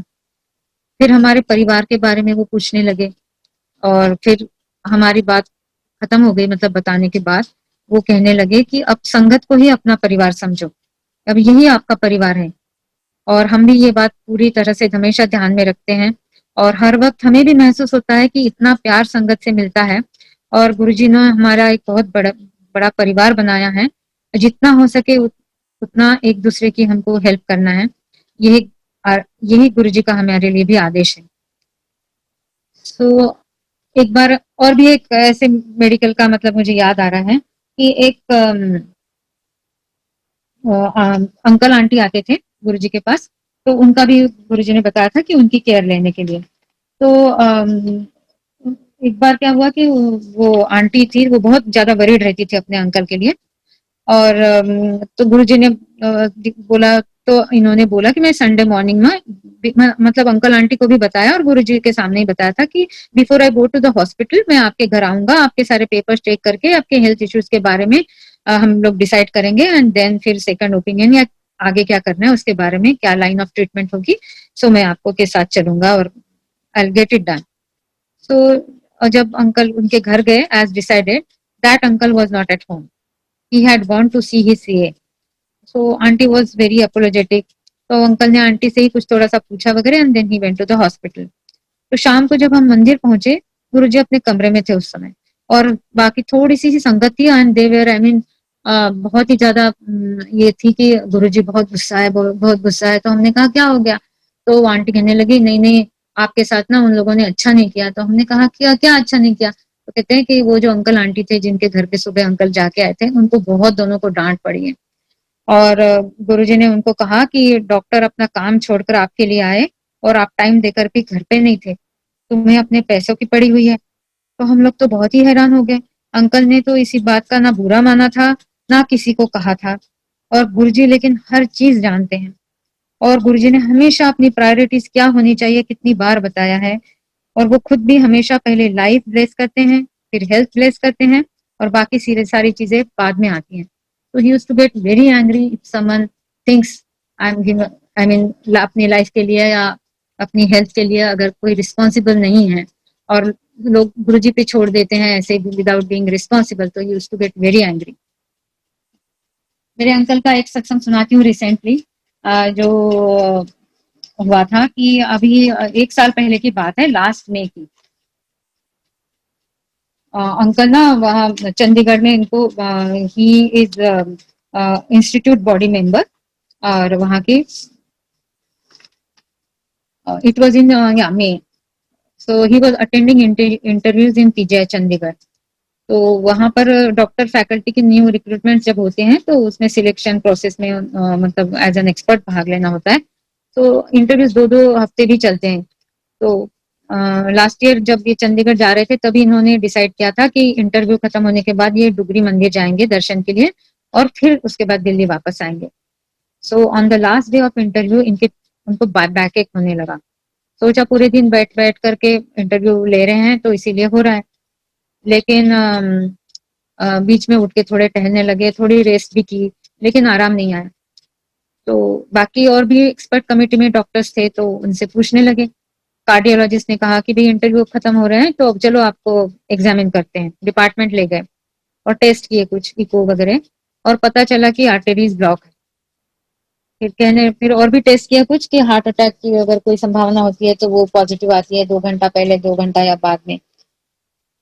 Speaker 2: फिर हमारे परिवार के बारे में वो पूछने लगे और फिर हमारी बात खत्म हो गई मतलब बताने के बाद वो कहने लगे कि अब संगत को ही अपना परिवार समझो, अब यही आपका परिवार है। और हम भी ये बात पूरी तरह से हमेशा ध्यान में रखते हैं और हर वक्त हमें भी महसूस होता है कि इतना प्यार संगत से मिलता है और गुरुजी ने हमारा एक बहुत बड़ा बड़ा परिवार बनाया है। जितना हो सके उतना एक दूसरे की हमको हेल्प करना है। यही यही गुरुजी का हमारे लिए भी आदेश है। सो एक बार और भी एक ऐसे मेडिकल का मतलब मुझे याद आ रहा है कि एक अंकल आंटी आते थे गुरुजी के पास, तो उनका भी गुरुजी ने बताया था कि उनकी केयर लेने के लिए। तो एक बार क्या हुआ कि वो आंटी थी, वो बहुत ज्यादा वरीड रहती थी अपने अंकल के लिए। और तो गुरुजी ने बोला, तो इन्होंने बोला कि मैं संडे मॉर्निंग में मतलब अंकल आंटी को भी बताया और गुरुजी के सामने ही बताया था कि before I go to the hospital मैं आपके घर आऊंगा, आपके सारे पेपर्स चेक करके आपके हेल्थ इश्यूज के बारे में हम लोग डिसाइड करेंगे एंड देन फिर सेकंड ओपिनियन या आगे क्या करना है उसके बारे में, क्या लाइन ऑफ ट्रीटमेंट होगी, सो मैं आपको के साथ चलूंगा और I will get it done. So जब अंकल उनके घर गए as decided, that uncle was not at home, he had gone to see his CA. So auntie was very apologetic. तो अंकल ने आंटी से ही कुछ थोड़ा सा पूछा वगैरह and then he went to the hospital. तो शाम को जब हम मंदिर पहुंचे, गुरुजी अपने कमरे में थे उस समय और बाकी थोड़ी सी संगत थी and they were I mean बहुत ही ज्यादा ये थी कि गुरुजी बहुत गुस्सा है, बहुत गुस्सा है। तो हमने कहा क्या हो गया? तो आंटी कहने लगी नहीं नहीं, आपके साथ ना उन लोगों ने अच्छा नहीं किया। तो हमने कहा क्या क्या अच्छा नहीं किया? तो कहते हैं कि वो जो अंकल आंटी थे जिनके घर पे सुबह अंकल जाके आए थे, उनको बहुत दोनों को डांट पड़ी है। और गुरुजी ने उनको कहा कि डॉक्टर अपना काम छोड़कर आपके लिए आए और आप टाइम देकर भी घर पे नहीं थे, तुम्हें अपने पैसों की पड़ी हुई है। तो हम लोग तो बहुत ही हैरान हो गए। अंकल ने तो इसी बात का ना बुरा माना था ना किसी को कहा था, और गुरुजी लेकिन हर चीज जानते हैं और गुरुजी ने हमेशा अपनी प्रायोरिटीज क्या होनी चाहिए कितनी बार बताया है। और वो खुद भी हमेशा पहले लाइफ ब्लेस करते हैं, फिर हेल्थ ब्लेस करते हैं और बाकी सारी चीजें बाद में आती हैं। तो he used to get very angry if someone thinks I mean अपनी लाइफ के लिए या अपनी हेल्थ के लिए अगर कोई रिस्पॉन्सिबल नहीं है और लोग गुरुजी पे छोड़ देते हैं ऐसे विदाउट बीइंग रिस्पॉन्सिबल, तो used to get very angry. मेरे अंकल का एक सत्संग सुनाती हूँ रिसेंटली, जो हुआ था कि अभी 1 साल पहले की बात है, लास्ट में की। अंकल ना वहाँ चंडीगढ़ में इनको he is institute body member और वहाँ की it was in yeah May so he was attending interviews in PGI Chandigarh. तो वहाँ पर डॉक्टर फैकल्टी के न्यू रिक्रूटमेंट जब होते हैं तो उसमें सिलेक्शन प्रोसेस में मतलब एज एन एक्सपर्ट भाग लेना होता है। तो इंटरव्यूज 2-2 हफ्ते भी चलते हैं। तो लास्ट ईयर जब ये चंडीगढ़ जा रहे थे तभी इन्होंने डिसाइड किया था कि इंटरव्यू खत्म होने के बाद ये डुगरी मंदिर जाएंगे दर्शन के लिए और फिर उसके बाद दिल्ली वापस आएंगे। So on the last day of interview इनके उनको बैक एक होने लगा। सोचा पूरे दिन बैठ बैठ करके इंटरव्यू ले रहे हैं तो इसीलिए हो रहा है। लेकिन बीच में उठ के थोड़े टहलने लगे, थोड़ी रेस्ट भी की, लेकिन आराम नहीं आया। तो बाकी और भी एक्सपर्ट कमेटी में डॉक्टर्स थे तो उनसे पूछने लगे। कार्डियोलॉजिस्ट ने कहा कि भाई इंटरव्यू खत्म हो रहे हैं तो अब चलो आपको एग्जामिन करते हैं। डिपार्टमेंट ले गए और टेस्ट किए कुछ इको वगैरह और पता चला कि आर्टरीज ब्लॉक है। फिर और भी टेस्ट किया कुछ कि हार्ट अटैक की अगर कोई संभावना होती है तो वो पॉजिटिव आती है 2 घंटा पहले, 2 घंटा या बाद में।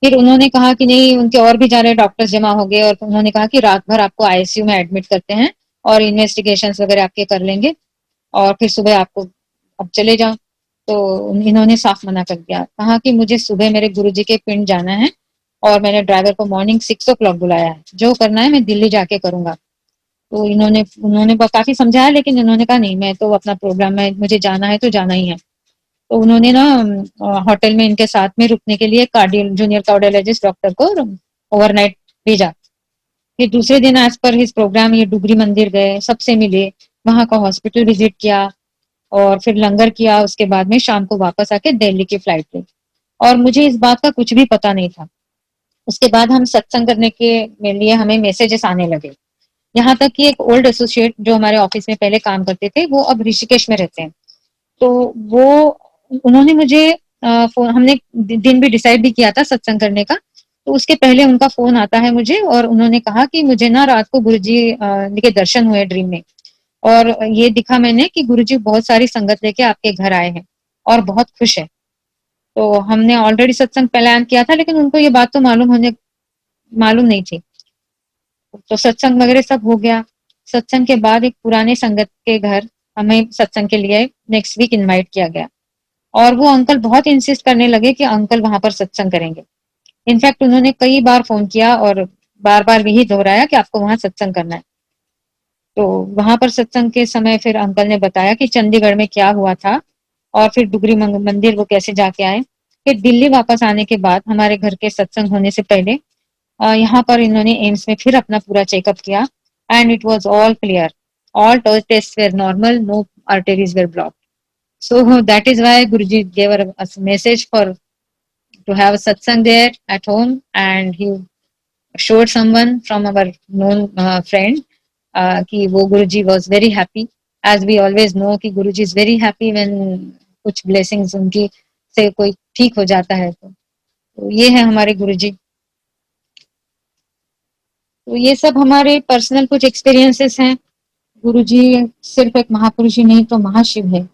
Speaker 2: फिर उन्होंने कहा कि नहीं, उनके और भी सारे डॉक्टर्स जमा हो गए और उन्होंने कहा कि रात भर आपको आईसीयू में एडमिट करते हैं और इन्वेस्टिगेशन वगैरह आपके कर लेंगे और फिर सुबह आपको अब चले जाओ। तो इन्होंने साफ मना कर दिया, कहा कि मुझे सुबह मेरे गुरुजी के पिंड जाना है और मैंने ड्राइवर को मॉर्निंग 6 o'clock बुलाया है, जो करना है मैं दिल्ली जाके करूंगा। तो इन्होंने उन्होंने काफी समझाया लेकिन इन्होंने कहा नहीं, मैं तो अपना प्रोग्राम में मुझे जाना है तो जाना ही है। तो उन्होंने ना होटल में इनके साथ में रुकने के लिए जूनियर कार्डियोलॉजिस्ट डॉक्टर को ओवरनाइट भेजा। फिर दूसरे दिन एज पर हिज प्रोग्राम ये डुगरी मंदिर गए, सबसे मिले, वहां का हॉस्पिटल विजिट किया और फिर लंगर किया। उसके बाद में शाम को वापस आके दिल्ली की फ्लाइट ली और मुझे इस बात का कुछ भी पता नहीं था। उसके बाद हम सत्संग करने के लिए हमें मैसेजेस आने लगे। यहाँ तक कि एक ओल्ड एसोसिएट जो हमारे ऑफिस में पहले काम करते थे वो अब ऋषिकेश में रहते हैं। तो वो उन्होंने मुझे फोन, हमने दिन भी डिसाइड भी किया था सत्संग करने का, तो उसके पहले उनका फोन आता है मुझे और उन्होंने कहा कि मुझे ना रात को गुरुजी के दर्शन हुए ड्रीम में और ये दिखा मैंने कि गुरुजी बहुत सारी संगत लेके आपके घर आए हैं और बहुत खुश है। तो हमने ऑलरेडी सत्संग प्लान किया था लेकिन उनको ये बात तो मालूम नहीं थी। तो सत्संग वगैरह सब हो गया। सत्संग के बाद एक पुराने संगत के घर हमें सत्संग के लिए नेक्स्ट वीक इनवाइट किया गया और वो अंकल बहुत इंसिस्ट करने लगे कि अंकल वहां पर सत्संग करेंगे। इनफैक्ट उन्होंने कई बार फोन किया और बार बार यही दोहराया कि आपको वहां सत्संग करना है। तो वहां पर सत्संग के समय फिर अंकल ने बताया कि चंडीगढ़ में क्या हुआ था और फिर डुगरी मंदिर वो कैसे जाके आए। फिर दिल्ली वापस आने के बाद हमारे घर के सत्संग होने से पहले यहाँ पर इन्होंने एम्स में फिर अपना पूरा चेकअप किया and it was all clear, all test were normal, no arteries were blocked. So that is why Guruji gave us a message for to have a satsang there at home, and he showed someone from our known friend कि वो Guruji was very happy, as we always know कि Guruji is very happy when कुछ blessings उनकी से कोई ठीक हो जाता है। तो ये है हमारे गुरुजी। तो ये सब हमारे पर्सनल कुछ एक्सपीरियंसेस हैं। गुरुजी सिर्फ एक महापुरुष ही नहीं तो महाशिव है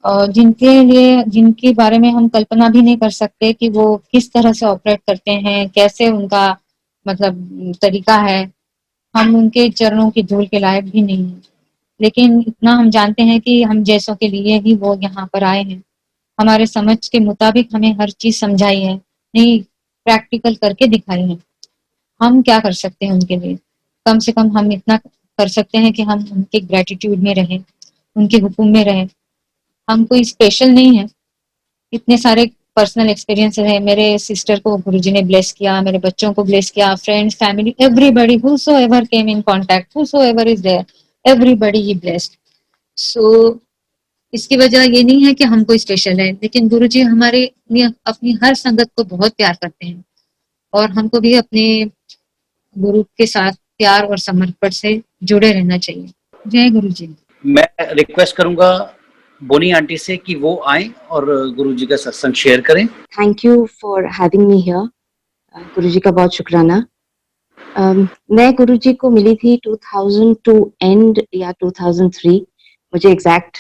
Speaker 2: और जिनके बारे में हम कल्पना भी नहीं कर सकते कि वो किस तरह से ऑपरेट करते हैं, कैसे उनका मतलब तरीका है। हम उनके चरणों की धूल के लायक भी नहीं है, लेकिन इतना हम जानते हैं कि हम जैसों के लिए ही वो यहाँ पर आए हैं। हमारे समझ के मुताबिक हमें हर चीज समझाई है, नहीं प्रैक्टिकल करके दिखाई है। हम क्या कर सकते हैं उनके लिए? कम से कम हम इतना कर सकते हैं कि हम उनके ग्रेटिट्यूड में रहें, उनके हुक्म में रहें। हम कोई स्पेशल नहीं है। इतने सारे पर्सनल एक्सपीरियंस है। मेरे सिस्टर को गुरुजी ने ब्लेस किया, मेरे बच्चों को ब्लेस किया, friends, family, everybody whosoever came in contact, whosoever is there, everybody he blessed. So इसकी वजह ये नहीं है कि हम कोई स्पेशल है, लेकिन गुरुजी हमारे अपनी हर संगत को बहुत प्यार करते हैं और हमको भी अपने गुरु के साथ प्यार और समर्पण से जुड़े रहना चाहिए। जय गुरु जी।
Speaker 1: मैं रिक्वेस्ट करूंगा बोनी आंटी से कि वो आए और गुरुजी का सत्संग शेयर करें।
Speaker 3: Thank you for having me here. Guruji का बहुत शुक्राना। मैं गुरुजी को मिली थी 2002 एंड या 2003, मुझे एग्जैक्ट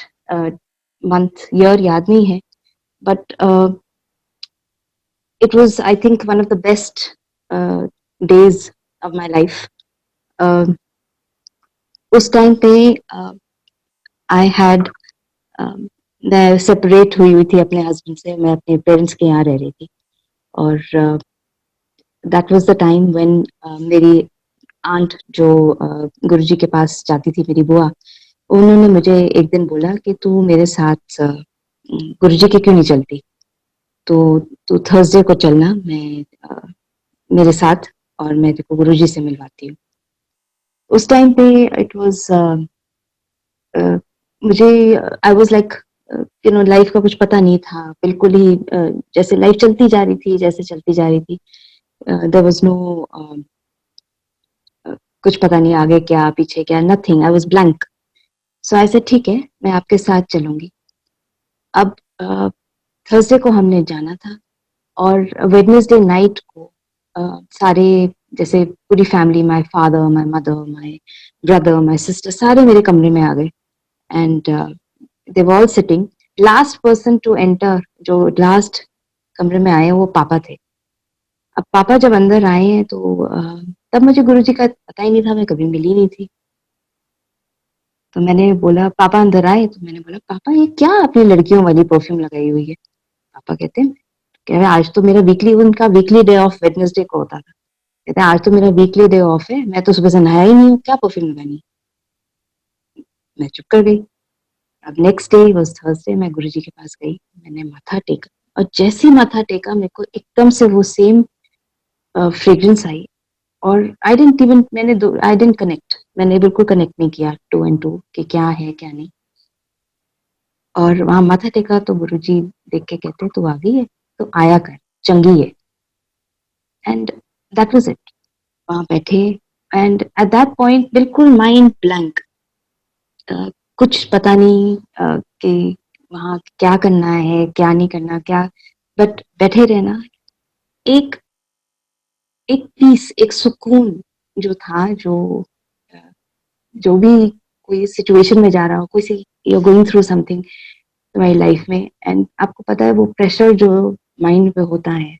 Speaker 3: मंथ ईयर याद नहीं है, but it was, I think, one of the best days of my life. उस टाइम पे आई हैड मैं सेपरेट हुई थी अपने हस्बैंड से, मैं अपने पेरेंट्स के यहाँ रह रही थी, और that was the time when मेरी आंट जो गुरुजी के पास जाती थी, मेरी बुआ, उन्होंने मुझे एक दिन बोला कि तू मेरे साथ गुरुजी के क्यों नहीं चलती, तो तू थर्सडे को चलना मेरे साथ, और मैं तेरे को गुरुजी से मिलवाती हूँ। उस टाइम पे इट वाज मुझे आई वाज लाइक लाइफ का कुछ पता नहीं था, बिल्कुल ही जैसे लाइफ चलती जा रही थी, जैसे चलती जा रही थी, देयर वाज नो कुछ पता नहीं आगे क्या पीछे क्या, nothing, I was blank. So I said ठीक है, मैं आपके साथ चलूंगी। अब थर्सडे को हमने जाना था, और वेडनेसडे नाइट को सारे, जैसे पूरी family, my father, my mother, my brother, my sister, सारे मेरे कमरे में आ गए, and they were all sitting. Last person to enter, जो लास्ट कमरे में आए, वो पापा थे। अब पापा जब अंदर आए हैं तो तब मुझे गुरुजी का पता ही नहीं था, मैं कभी मिली नहीं थी। तो मैंने बोला, पापा अंदर आए, तो मैंने बोला, पापा ये क्या आपने लड़कियों वाली परफ्यूम लगाई हुई है? पापा कहते हैं, कह रहे आज तो मेरा वीकली, उनका वीकली डे ऑफ वेडनेसडे को होता था, कहते हैं आज तो मेरा वीकली डे ऑफ है, मैं तो सुबह से नहाया ही नहीं हूँ, क्या परफ्यूम लगानी? मैं चुप कर गई। अब नेक्स्ट डे वाज थर्सडे, मैं गुरुजी के पास गई, मैंने माथा टेका, और जैसे ही माथा टेका, मेरे को एकदम से वो सेम फ्रेग्रेंस आई, और आई डिडंट कनेक्ट, मैंने बिल्कुल कनेक्ट नहीं किया 2 and 2 कि क्या है क्या नहीं। और वहां माथा टेका तो गुरुजी देख के कहते, तू आ गई है तो आया कर, चंगी है। And that was it. वहां बैठे, एंड एट दैट पॉइंट बिल्कुल माइंड ब्लैंक, कुछ पता नहीं कि वहां क्या करना है क्या नहीं करना, क्या, बट बैठे रहना। एक एक पीस, एक सुकून जो था, जो भी कोई सिचुएशन में जा रहा हो, कोई you are going through something तुम्हारी लाइफ में, एंड आपको पता है वो प्रेशर जो माइंड पे होता है,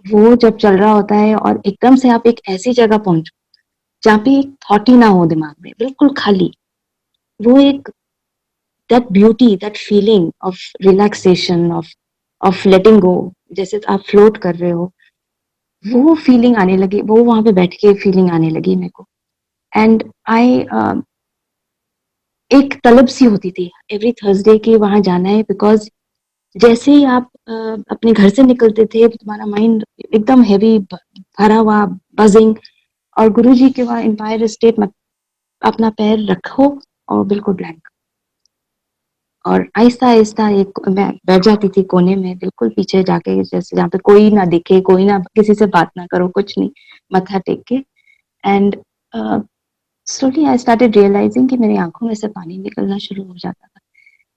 Speaker 3: वो जब चल रहा होता है, और एकदम से आप एक ऐसी जगह पहुंचो जहाँ पे एक थॉट ही ना हो दिमाग में, बिल्कुल खाली, वो एक that beauty, that feeling of relaxation, of letting go, जैसे आप फ्लोट कर रहे हो, वो फीलिंग आने लगी, वो वहां पे बैठ के फीलिंग आने लगी मेरे को। एंड आई एक तलब सी होती थी एवरी थर्सडे की वहां जाना है, बिकॉज जैसे ही आप अपने घर से निकलते थे, तुम्हारा माइंड एकदम हैवी, भरा हुआ, बजिंग, और गुरुजी के वहां एम्पायर स्टेट में अपना पैर रखो और बिल्कुल ब्लैंक, और आहिस्ता आहिस्ता एक मैं बैठ जाती थी कोने में, बिल्कुल पीछे जाके, जैसे जहाँ पे कोई ना दिखे, कोई ना, किसी से बात ना करो, कुछ नहीं, मत्था टेक के। And slowly I started realizing कि मेरी आंखों में से पानी निकलना शुरू हो जाता था।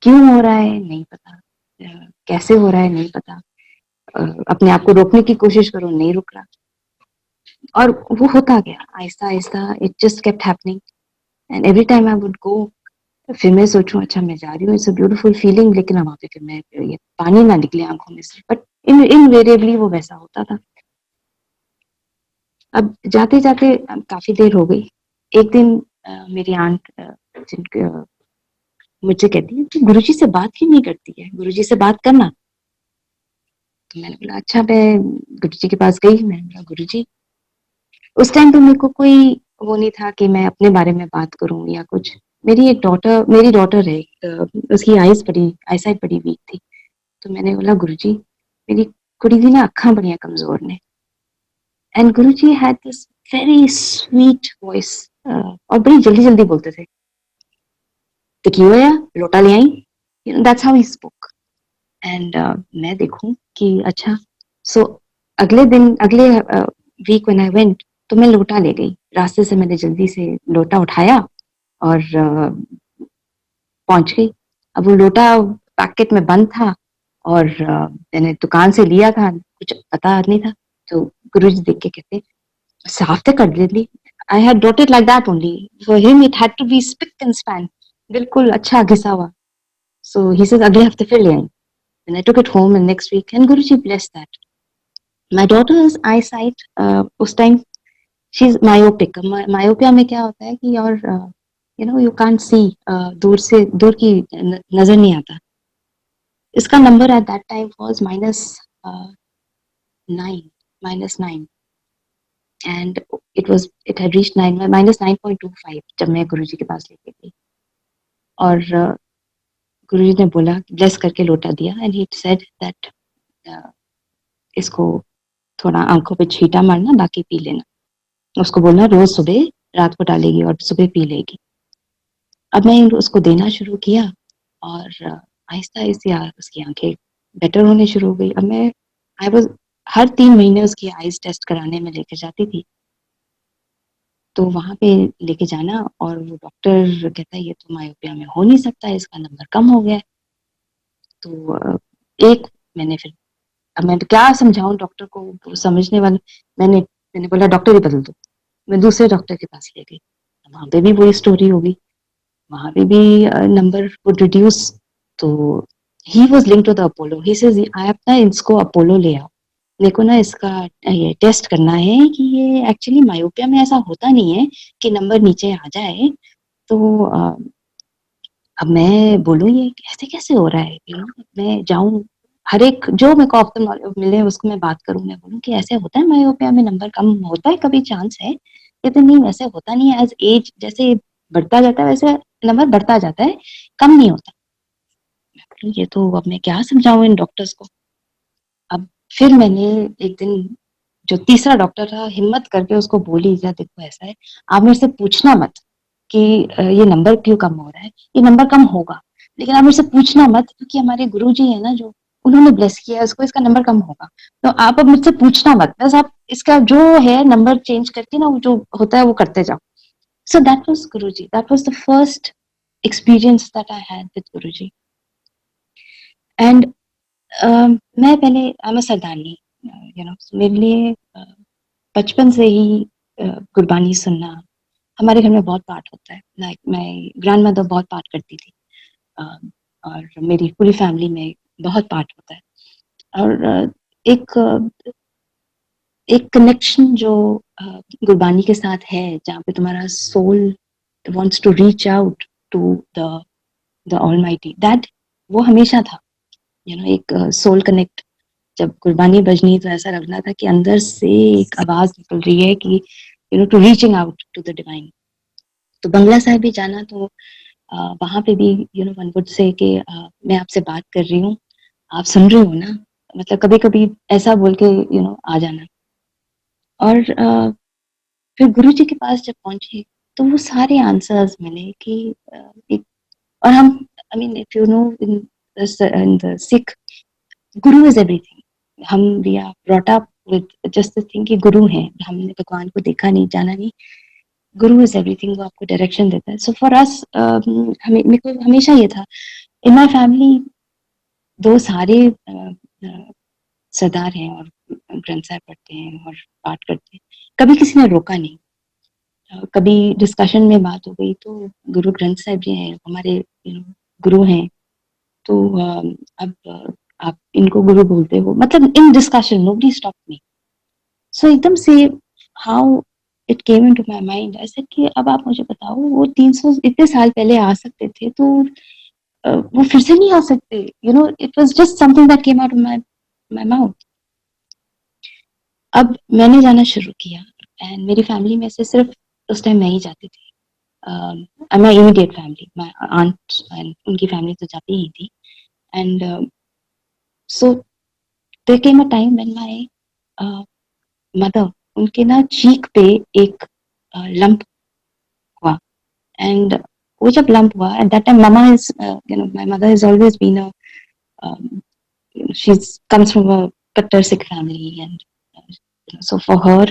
Speaker 3: क्यों हो रहा है नहीं पता, कैसे हो रहा है नहीं पता, अपने आप को रोकने की कोशिश करो, नहीं रुक रहा, और वो होता गया Aahista Aahista, it just kept happening. And every time I would go, फिर मैं सोचूं अच्छा मैं जा रही हूँ, इट्स अ ब्यूटीफुल फीलिंग, लेकिन वहां पे फिर मैं ये पानी ना निकले आंखों में से, बट इनवेरिएबली वो वैसा होता था। अब जाते जाते काफी देर हो गई। एक दिन मेरी आंट जिनके मुझसे कहती है कि गुरुजी से बात क्यों नहीं करती है, गुरुजी से बात करना। तो मैंने बोला अच्छा, मैं गुरुजी के पास गई, मैंने बोला गुरुजी, उस टाइम तो मेरे को कोई वो नहीं था कि मैं अपने बारे में बात करूं या कुछ। मेरी डॉटर है, उसकी आईसाइट बड़ी वीक थी। तो मैंने बोला गुरुजी, मेरी कुड़ी दी ना अखां बड़ियां कमजोर ने। And Guruji had this very sweet voice, और बड़ी जल्दी जल्दी बोलते थे, तो क्यों होया, लोटा ले आई, that's how he spoke. And मैं देखूं कि अच्छा, सो अगले वीक व्हेन आई वेंट, तो मैं लोटा ले गई, रास्ते से मैंने जल्दी से लोटा उठाया और पहुंच गई। अब वो लोटा पैकेट में बंद था, और मैंने दुकान से लिया था, कुछ पता नहीं था। तो गुरुजी देख के कहते, साफ तो कर दी। I had done it like that only, for him it had to be spick and span, बिल्कुल अच्छा घिसा हुआ। सो ही सेड अगले हफ्ते फिर ले आई, and I took it home, and next week, and Guruji blessed that. My daughter's eyesight उस time she's myopic. Myopia में क्या होता है कि और you can't see, दूर की नजर नहीं आता. इसका number at that time was -9, and it had reached -9.25 जब मैं गुरुजी के पास लेके गई. और गुरुजी ने बोला, ब्लेस करके लोटा दिया, and he said that इसको थोड़ा आंखों पे छींटा मारना, बाकी पी लेना. उसको बोलना रोज सुबह रात को डालेगी और सुबह पी लेगी. अब मैं उसको देना शुरू किया और आहिस्ता आहिस्ता उसकी आंखें बेटर होने शुरू हो गई. अब मैं हर 3 महीने उसकी आईज टेस्ट कराने में लेकर जाती थी. तो वहां पे लेके जाना और वो डॉक्टर कहता है ये तो मायोपिया में हो नहीं सकता है, इसका नंबर कम हो गया है. तो एक मैंने फिर, अब मैं क्या समझाऊं डॉक्टर को, वो समझने वाला. मैंने बोला डॉक्टर ही बदल दो. मैं दूसरे डॉक्टर के पास ले गई. वहां पे भी वही स्टोरी हो गई. वहां पे भी नंबर वुड रिड्यूस. तो he was linked to the Apollo. He says आप ना इसको अपोलो ले आओ, मेरे को ना इसका ये टेस्ट करना है कि ये एक्चुअली मायोपिया में ऐसा होता नहीं है कि नंबर नीचे आ जाए. तो अब मैं बोलूँ ये ऐसे कैसे हो रहा है, मैं जाऊं हर एक जो मेरे को ऑप्थेल्मोलॉजिस्ट मिले उसको मैं बात करूं, मैं बोलूं कि ऐसे होता है मायोपिया में नंबर कम होता है, कभी चांस है. कहते नहीं वैसे होता नहीं है, एज एज जैसे बढ़ता जाता है वैसे नंबर बढ़ता जाता है, कम नहीं होता. मैं बोलूं ये तो अब मैं क्या समझाऊं इन डॉक्टर्स को. अब फिर मैंने एक दिन जो तीसरा डॉक्टर था हिम्मत करके उसको बोली, या देखो ऐसा है, आप मेरे से पूछना मत कि ये नंबर क्यों कम हो रहा है, ये नंबर कम होगा, लेकिन आप मेरे से पूछना मत, क्योंकि हमारे गुरुजी है ना जो, उन्होंने ब्लेस किया है उसको, इसका नंबर कम होगा. तो आप अब मुझसे पूछना मत, बस आप इसका जो है नंबर चेंज करके ना वो जो होता है वो करते जाओ. So that was Guruji. That was the first experience that I had with Guruji. And मैं पहले आई एम अ सरदारनी, मेरे लिए बचपन से ही गुरबानी सुनना, हमारे घर में बहुत पाठ होता है. लाइक माय ग्रैंडमदर बहुत पाठ करती थी. और मेरी पूरी फैमिली में बहुत पाठ होता है. और एक कनेक्शन जो गुरबानी के साथ है, जहाँ पे तुम्हारा soul wants to reach out to the almighty, that वो हमेशा था. एक सोल कनेक्ट. जब गुरबानी बजनी तो ऐसा लगना था कि अंदर से एक आवाज निकल रही है कि to reaching out to the divine. तो बंगला साहिब भी जाना तो वहां पे भी वन वुड से कि मैं आपसे बात कर रही हूँ, आप सुन रहे हो ना, मतलब कभी कभी ऐसा बोल के आ जाना. और फिर गुरु जी के पास जब पहुंचे तो वो सारे आंसर्स मिले कि एक, और हम, I mean if you know in the Sikh, guru is everything. हम we are brought up with just the thing कि गुरु है, हमने भगवान को देखा नहीं जाना नहीं, गुरु इज एवरीथिंग, वो आपको डायरेक्शन देता है. सो फॉर अस, मेरे को हमेशा ये था. इन माय फैमिली दो सारे सरदार हैं और ग्रंथ साहिब पढ़ते हैं और पाठ करते हैं. कभी किसी ने रोका नहीं. कभी डिस्कशन में बात हो गई तो गुरु ग्रंथ साहिब जी हैं हमारे गुरु हैं, तो अब आप इनको गुरु बोलते हो, मतलब in discussion nobody stop me. So एकदम से how it came into my mind, ऐसे कि अब आप मुझे बताओ वो 300 इतने साल पहले आ सकते थे, तो वो फिर से नहीं आ सकते. It was just something that came out of my mouth. अब मैंने जाना शुरू किया एंड मेरी फैमिली में से सिर्फ उस टाइम मैं ही जाती थी. My immediate family, my aunt and उनकी फैमिली तो जाती ही थी. And so there came a time when my mother, उनके ना चीक पे एक लंप हुआ. एंड वो जब लंप हुआ, at that time mama is my mother is always been a, she comes from a कट्टर Sikh family. And so for her,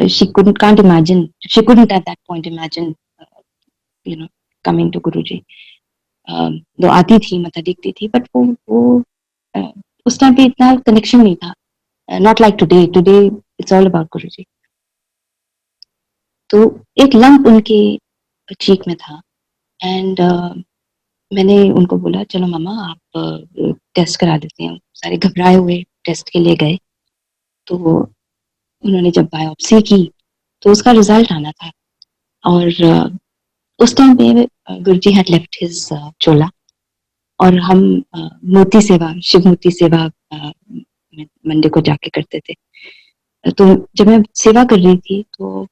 Speaker 3: she couldn't at that point imagine coming to Guruji. तो आती थी, मतलब दिखती थी, बट वो उस टाइम पे इतना कनेक्शन नहीं था. Not like today it's all about Guruji. तो एक लंप उनके चीक में था. एंड मैंने उनको बोला चलो मामा आप टेस्ट करा देते हैं. सारे घबराए हुए टेस्ट के लिए गए. तो उन्होंने जब बायोप्सी की तो उसका रिजल्ट आना था, और उस टाइम पे गुरुजी हैड लेफ्ट हिज चोला, और हम मोती सेवा, शिव मोती सेवा मंडे को जाके करते थे। तो जब मैं सेवा कर रही थी तो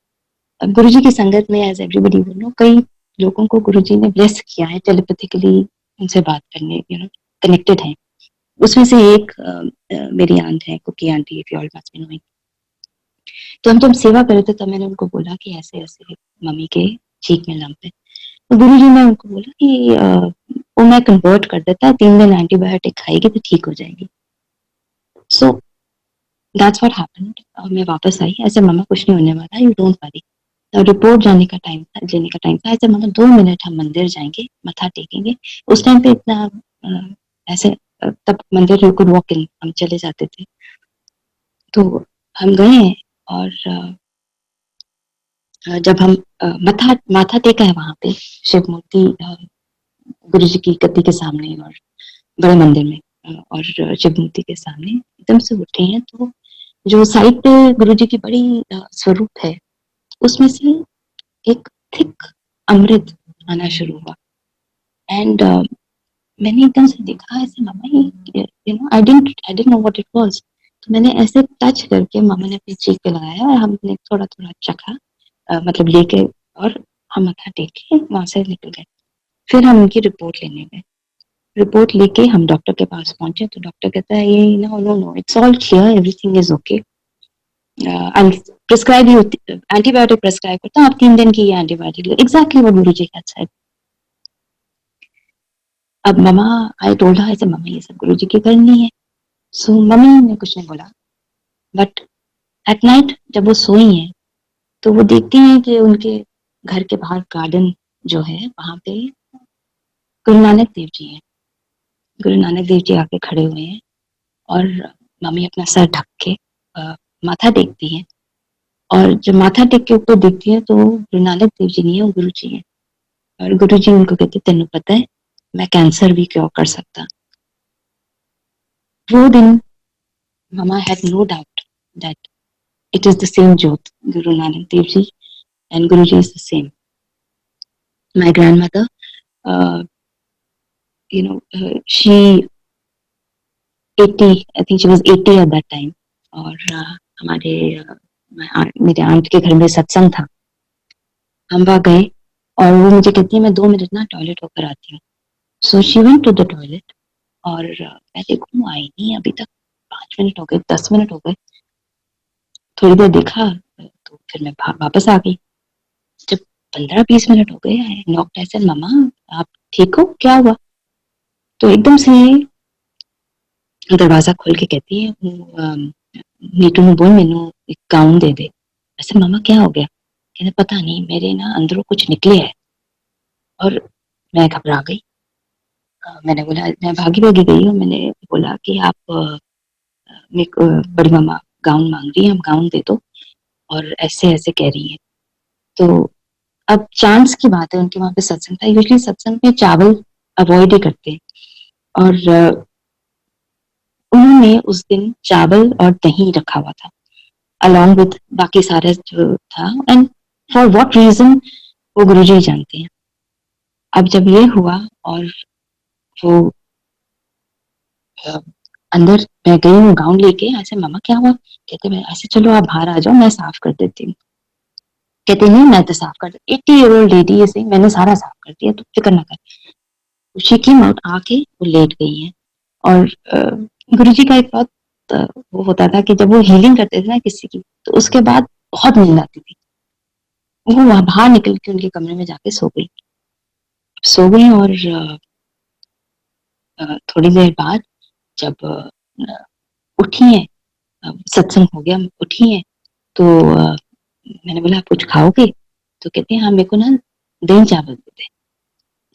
Speaker 3: गुरुजी की संगत में, एज एवरीबडी वुड नो, कई लोगों को गुरुजी ने ब्लेस किया है टेलीपैथिकली, उनसे बात करने, कनेक्टेड है। उसमें से एक मेरी आंट है, Kuki aunty, if you all must be knowing. तो हम जब सेवा कर रहे थे तब मैंने उनको बोला कि ऐसे ऐसे मम्मी के चीक में लंप है। तो गुरुजी ने उनको बोला कि वो मैं कन्वर्ट कर देता है, 3 दिन एंटीबायोटिक खाएगी तो ठीक हो जाएगी। So that's what happened. मैं वापस आई, ऐसे मामा कुछ नहीं होने वाला, यू डोंट वरी। रिपोर्ट जाने का टाइम था, लेने का टाइम था, ऐसे मामा 2 मिनट हम मंदिर जाएंगे, मत्था टेकेंगे। उस टाइम पे इतना ऐसे तब मंदिर यू कुड वॉक इन, हम चले जाते थे। तो हम गए, और जब हम माथा टेका है वहां पे शिव मूर्ति गुरु जी की गद्दी के सामने और बड़े मंदिर में, और शिव मूर्ति के सामने एकदम से उठे हैं, तो जो साइड पे गुरु जी की बड़ी स्वरूप है, उसमें से एक थिक अमृत आना शुरू हुआ। एंड मैंने एकदम से देखा, ऐसे मामा ही, I didn't know what it was. तो मैंने ऐसे टच करके, मामा ने अपनी चीख पे लगाया और हमने थोड़ा थोड़ा चखा, मतलब लेके, और हम मत्था टेक के वहां से निकल गए। फिर हम उनकी रिपोर्ट लेने गए। रिपोर्ट लेके हम डॉक्टर के पास पहुंचे, तो डॉक्टर कहता है ये no no no, it's all clear, everything is okay, I prescribe you antibiotic, prescribe करता हूँ, आप 3 दिन की ये एंटीबायोटिक लो, exactly what Guruji had said. अब मम्मा, आई टोल्ड हर ऐसे, मम्मा ये सब गुरुजी की करनी है। सो मम्मी ने कुछ नहीं बोला, बट एट नाइट जब वो सोई हैं तो वो देखती हैं कि उनके घर के बाहर गार्डन जो है वहां पे गुरु नानक देव जी हैं। गुरु नानक देव जी आके खड़े हुए हैं, और मम्मी अपना सर ढक के माथा टेकती हैं, और जब माथा टेक के ऊपर देखती है तो गुरु नानक देव जी नहीं है, वो गुरु जी हैं। और गुरु जी उनको कहते, तेनू पता है मैं कैंसर भी क्योर कर सकता। वो दिन mama had no doubt that it is the same Jyot, Guru Nanak Dev Ji, and Guruji is the same. My grandmother, she 80, I think she was 80 at that time. और हमारे मेरे aunt के घर में सत्संग था, हम वहाँ गए, और वो मुझे कहती है मैं 2 मिनट ना टॉयलेट होकर आती हूँ। So she went to the toilet, और मैं देखूँ आई नहीं, अभी तक 5 मिनट हो गए, 10 मिनट हो गए। थोड़ी देर देखा तो फिर मैं वापस आ गई। जब 15-20 मिनट हो गए, आई नॉक्ड, ऐसे मम्मा आप ठीक हो, क्या हुआ? तो एकदम से दरवाजा खोल के कहती है, नीटू ने बोल मैनू एक गाउन दे दे। ऐसे मम्मा क्या हो गया? कहते पता नहीं, मेरे ना अंदरों कुछ निकले है। और मैं घबरा गई। मैंने बोला, मैं भागी भागी गई और मैंने बोला कि आप मेरे को बड़ी मम्मा गाउन मांग रही है, आप गाउन दे दो, और ऐसे ऐसे कह रही है। तो अब चांस की बात है, उनके वहां पे सत्संग था। यूजुअली सत्संग में चावल अवॉइड ही करते हैं, और उन्होंने उस दिन चावल और दही रखा हुआ था अलॉन्ग विद बाकी सारे जो था, एंड फॉर व्हाट रीजन वो गुरुजी जानते हैं। अब जब ये हुआ और वो अंदर मैं गई हूँ गाउन लेके, ऐसे मामा क्या हुआ? कहते मैं ऐसे, चलो आप बाहर आ जाओ, मैं साफ कर देती हूँ। कहते नहीं, मैं तो साफ कर, 80-year-old लेडी है, सही मैंने सारा साफ कर दिया, तो फिक्र ना कर। शी केम आउट, आके वो लेट गई है। और गुरुजी का एक बहुत वो होता था कि जब वो हीलिंग करते थे ना किसी की, तो उसके बाद बहुत नींद आती थी। वो वहां बाहर निकल के उनके कमरे में जाके सो गई। और थोड़ी देर बाद जब उठी है, सत्संग हो गया, उठी है, तो मैंने बोला आप कुछ खाओगे? तो कहते हैं हाँ, मेरे को ना दही चावल दे दे।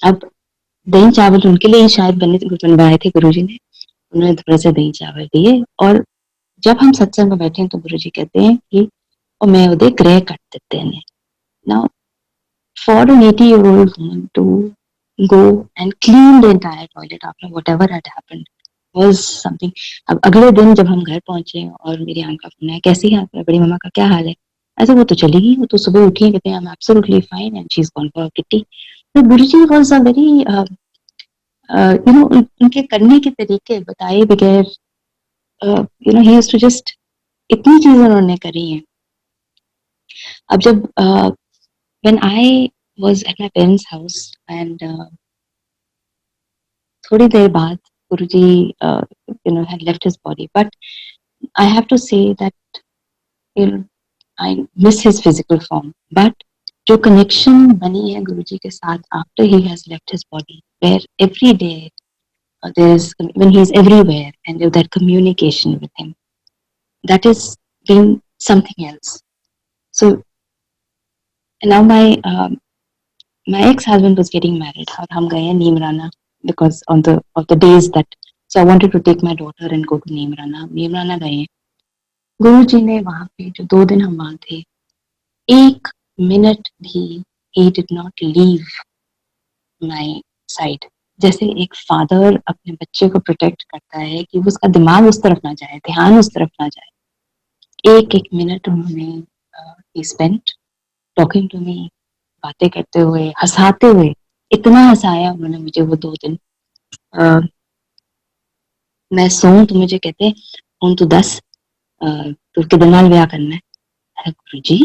Speaker 3: अब दही चावल उनके लिए ही शायद बनवाए थे गुरुजी ने। उन्होंने थोड़े से दही चावल दिए, और जब हम सत्संग में बैठे हैं तो गुरुजी कहते हैं कि और मैं उदय ग्रह कट देते हैं। Now for an 80-year-old woman to go and clean the entire toilet after whatever had happened, was something. अब अगले दिन जब हम घर पहुंचे और मेरी आंट का फोन आया, कैसी है आपकी बड़ी मम्मा का क्या हाल है? ऐसे वो तो चली गई, वो तो सुबह उठी है, कहते हैं I am absolutely fine and she is gone for kitty. तो Guruji was a very you know उनके करने के तरीके बताए बगैर you know he used to just इतनी चीजें उन्होंने करी हैं। अब जब when I was at my parents house and थोड़ी देर बाद Guruji you know had left his body, but I have to say that you know I miss his physical form, but जो connection बनी है गुरुजी के साथ after he has left his body, where every day there's when he is everywhere and that communication with him, that is been something else. So now my ex-husband was getting married और हम गए हैं Neemrana because on the of the days that so I wanted to take my daughter and go to Neemrana गए हैं। गुरुजी ने वहां पे जो 2 दिन हम वहां थे, एक मिनट भी he did not leave my side। जैसे एक फादर अपने बच्चे को प्रोटेक्ट करता है कि वो उसका दिमाग उस तरफ ना जाए, ध्यान उस तरफ ना जाए, एक एक मिनट उन्होंने he spent talking to me, बातें करते हुए, हंसाते हुए, इतना हंसाया उन्होंने मुझे वो 2 दिन। मैं सोऊं तो मुझे कहते ਹੁਣ ਤੂੰ ਦੱਸ ਤੂੰ ਕਿਹਦੇ ਨਾਲ ਵਿਆਹ ਕਰਨਾ ਹੈ? गुरु जी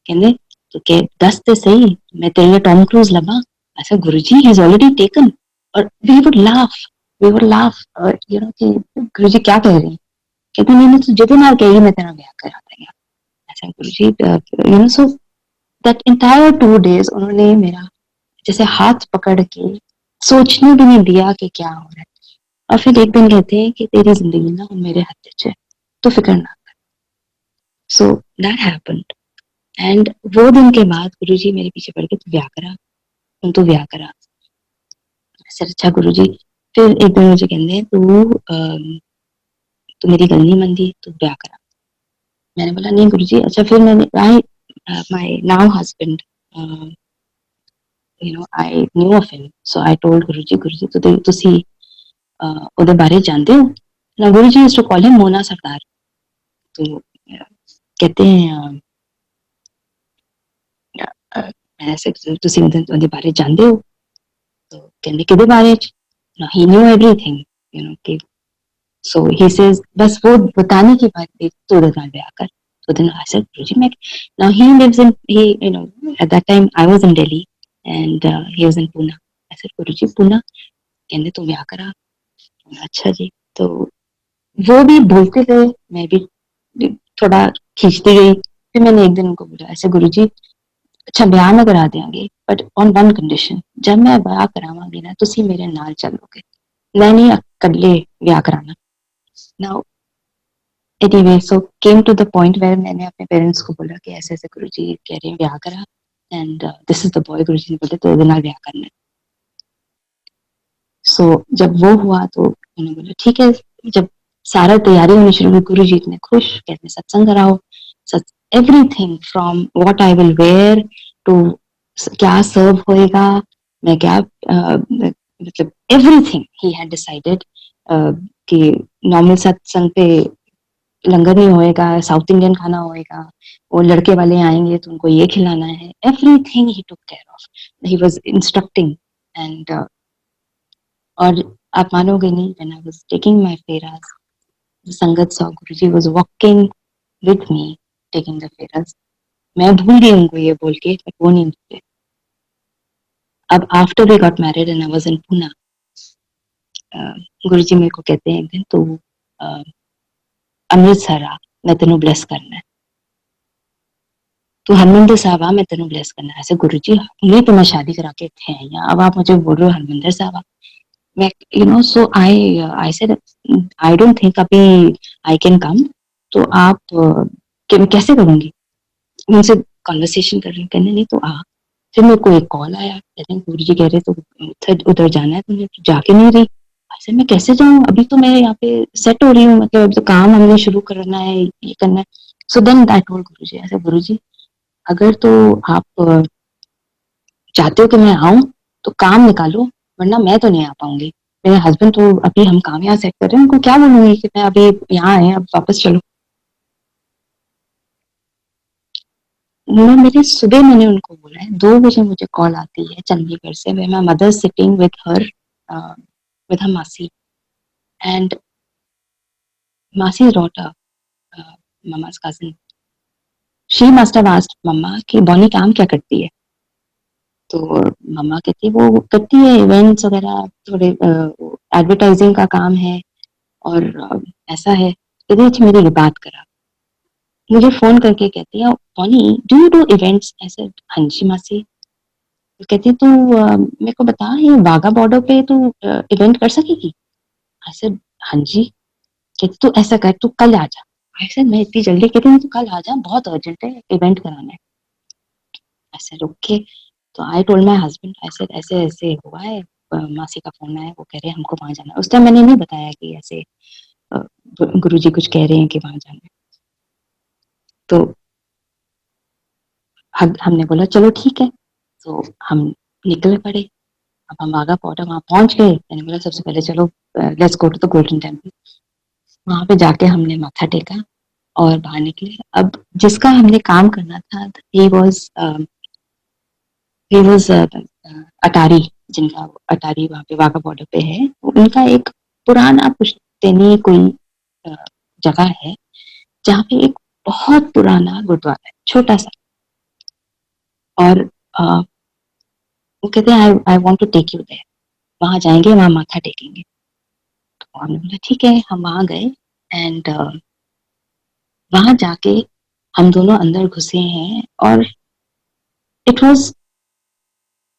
Speaker 3: कहते तो के दस तो सही, मैं तेरे लिए टॉम क्रूज लगा। ऐसा गुरु जी ही इज ऑलरेडी टेकन। और वी वुड लाफ और यू नो कि गुरु जी क्या कह रही हैं? कहते नहीं मैं तो जितने नाल कहेगी मैं तेरा ब्याह करा देंगे। ऐसा Guru ji you know so that entire 2 days उन्होंने मेरा जैसे हाथ पकड़ के सोचने भी नहीं दिया कि क्या हो रहा है। और फिर एक दिन कहते हैं कि तेरी जिंदगी ना मेरे हाथ च है, तो फिक्र ना कर। सो दैट हैपेंड एंड वो दिन के बाद गुरुजी मेरे पीछे पड़ के तू ब्याह करा। सर अच्छा गुरुजी। फिर एक दिन मुझे कहते तू मेरी गल नहीं मनदी, तू ब्याह करा। मैंने बोला नहीं गुरुजी। अच्छा फिर मैंने my now husband you know I knew of him, so I told गुरुजी ਤੁਸੀਂ ਉਹਦੇ ਬਾਰੇ ਜਾਣਦੇ ਹੋ? ना गुरुजी used to call him Mona सरदार। तो कहते हैं ऐसे ਤੁਸੀਂ ਉਹਦੇ ਬਾਰੇ ਜਾਣਦੇ ਹੋ? तो कहते किहदे बारे च? ना he knew everything, you know कि so he says बस वो बताने की बात थी तो ਉਹਦੇ ਨਾਲ ਵਿਆਹ कर। तो then I said गुरुजी मैं now he lives in he you know at that time I was in Delhi and he was in Pune। I said गुरुजी पूना कहते तू ब्याह करा। अच्छा जी। तो वो भी बोलते गए, मैं भी थोड़ा खींचती गई। फिर मैंने एक दिन उनको बोला ऐसे गुरुजी अच्छा ब्याह मैं करा देंगे बट ऑन वन कंडीशन, जब मैं ब्याह करावांगी ना तुसी मेरे नाल चलोगे, मैं नहीं अकेले ब्याह कराना। Now anyway so came to the point where मैंने अपने पेरेंट्स को बोला कि ऐसे ऐसे गुरुजी कह रहे हैं ब्याह करा and this is the boy. Guruji ने बोले तो ਉਹਦੇ ਨਾਲ ब्याह करना है। सो जब वो हुआ तो उन्होंने बोला ठीक है। जब सारा तैयारी होनी शुरू हुई, गुरु जी इतने खुश, कहते सत्संग कराओ, everything from what I will wear to क्या सर्व होएगा, मैं क्या मतलब एवरीथिंग ही हैड डिसाइडेड कि नॉर्मल सत्संग पे लंगर नहीं होएगा, साउथ इंडियन खाना होएगा, वो लड़के वाले आएंगे तो उनको ये खिलाना है, everything he took care of, he was instructing and और आप मानोगे नहीं when I was taking my feras, the संगत saw Guruji was walking with me taking the feras। मैं भूल गई उनको ये बोल के, but वो नहीं भूले। अब after we got married and I was in Pune, गुरुजी मेरे को कहते हैं एक दिन तू अमृतसर आ, मैं तेनू ब्लेस करना है, तू हरमंदिर साहब आ, मैं तेनू ब्लेस करना है। ऐसे गुरुजी ये तो मैं शादी करा के थे यहाँ, अब आप मुझे बोल रहे हो हरमंदिर साहब आ। मैं you know so I said I don't think अभी I can come। तो आप मैं कैसे करूंगी? उनसे कॉन्वर्सेशन कर रही हूँ, कहने नहीं तो आ। फिर मेरे को एक कॉल आया, कहते हैं गुरुजी कह रहे तो उधर जाना है तुझे, जाके नहीं रही। ऐसे मैं कैसे जाऊँ, अभी तो मैं यहाँ पे सेट हो रही हूँ, मतलब तो काम हमने शुरू करना है, ये करना है। सो देन आई टोल्ड गुरुजी ऐसे गुरुजी अगर तो आप चाहते हो कि मैं आऊँ तो काम निकालो, वरना मैं तो नहीं आ पाऊंगी। मेरे हस्बैंड तो अभी हम काम यहाँ सेट कर रहे हैं, उनको क्या बोलूंगी कि मैं अभी यहाँ आए, अब वापस चलो। मेरे सुबह मैंने उनको बोला है 2 बजे मुझे कॉल आती है चंडीगढ़ से, where my mother sitting with her masi and masi daughter, mama's cousin. She must have asked mumma कि बॉनी काम क्या करती है, तो मम्मा कहती है वो करती है इवेंट्स वगैरह, थोड़े एडवर्टाइजिंग का काम है और ऐसा है। कहती है अच्छा मेरी ये बात करा, मुझे फोन करके कहती है Bonnie do you do events, ऐसे हाँ जी मासी। तो कहती है तू मेरे को बता ये वाघा बॉर्डर पे तू इवेंट कर सकेगी, ऐसे हाँ जी। कहती तू ऐसा कर तू कल आ जा, ऐसे मैं इतनी जल्दी, कहती हूँ तू कल आ जा बहुत अर्जेंट है इवेंट कराना है। ऐसे रुक के तो आई टोल्ड माय हस्बैंड ऐसे ऐसे ऐसे हुआ है, मासी का फोन आया, वो कह रहे हैं हमको वहां जाना है। उस टाइम मैंने नहीं बताया कि ऐसे गुरुजी कुछ कह रहे हैं कि वहां जाना है। तो हमने बोला चलो ठीक है, तो हम निकल पड़े। अब हम वाघा बॉर्डर वहां पहुंच गए, मैंने बोला सबसे पहले चलो let's go to the Golden Temple. वहां पे जाके हमने माथा टेका और बाहर निकले। अब जिसका हमने काम करना था ही वाज अटारी, जिनका अटारी वहां पे वाघा बॉर्डर पे है, उनका एक पुराना पुश्तैनी कोई अ, जगह है जहाँ पे एक बहुत पुराना गुरुद्वारा है छोटा सा, और वो कहते हैं I want to take you there, वहां जाएंगे वहां माथा टेकेंगे। तो हमने बोला ठीक है, हम वहां गए एंड वहां जाके हम दोनों अंदर घुसे हैं और it was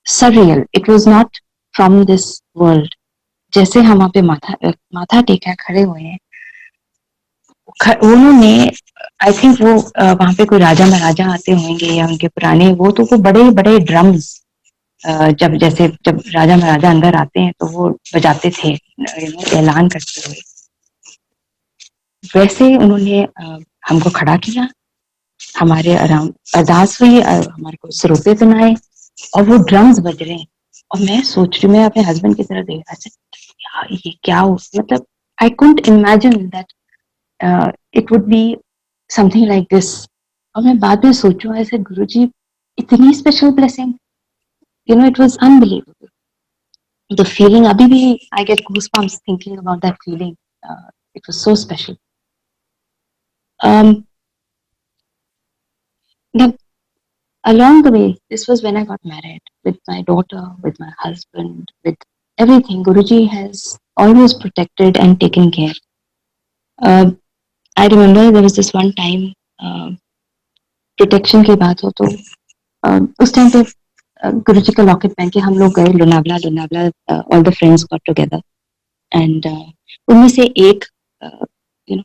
Speaker 3: surreal, it was not from this world। जैसे हम वहाँ पे माथा टेका खड़े हुए हैं, उन्होंने आई थिंक वो वहां पे कोई राजा महाराजा आते होंगे या उनके पुराने वो बड़े बड़े ड्रम्स, जब राजा महाराजा अंदर आते हैं तो वो बजाते थे ऐलान करते हुए, वैसे उन्होंने हमको खड़ा किया, हमारे आराम अरदास हुई, हमारे को सरोपे सुनाए और वो ड्रम्स बज रहे हैं। और मैं सोच रही, मैं अपने हस्बैंड की तरफ देख रहा, ये क्या हो, मतलब I couldn't imagine that it would be something like this. और मैं बाद में सोचूं ऐसे गुरुजी इतनी special blessing, you know it was unbelievable. The feeling अभी भी I get goosebumps thinking about that feeling, it was so special. Now, along the way, this was when I got married with my daughter, with my husband, with everything. Guruji has always protected and taken care. I remember there was this one time, protection की बात हो तो उस time पे गुरुजी का locket पहन के हम लोग गए Lonavala. All the friends got together and उनमें से एक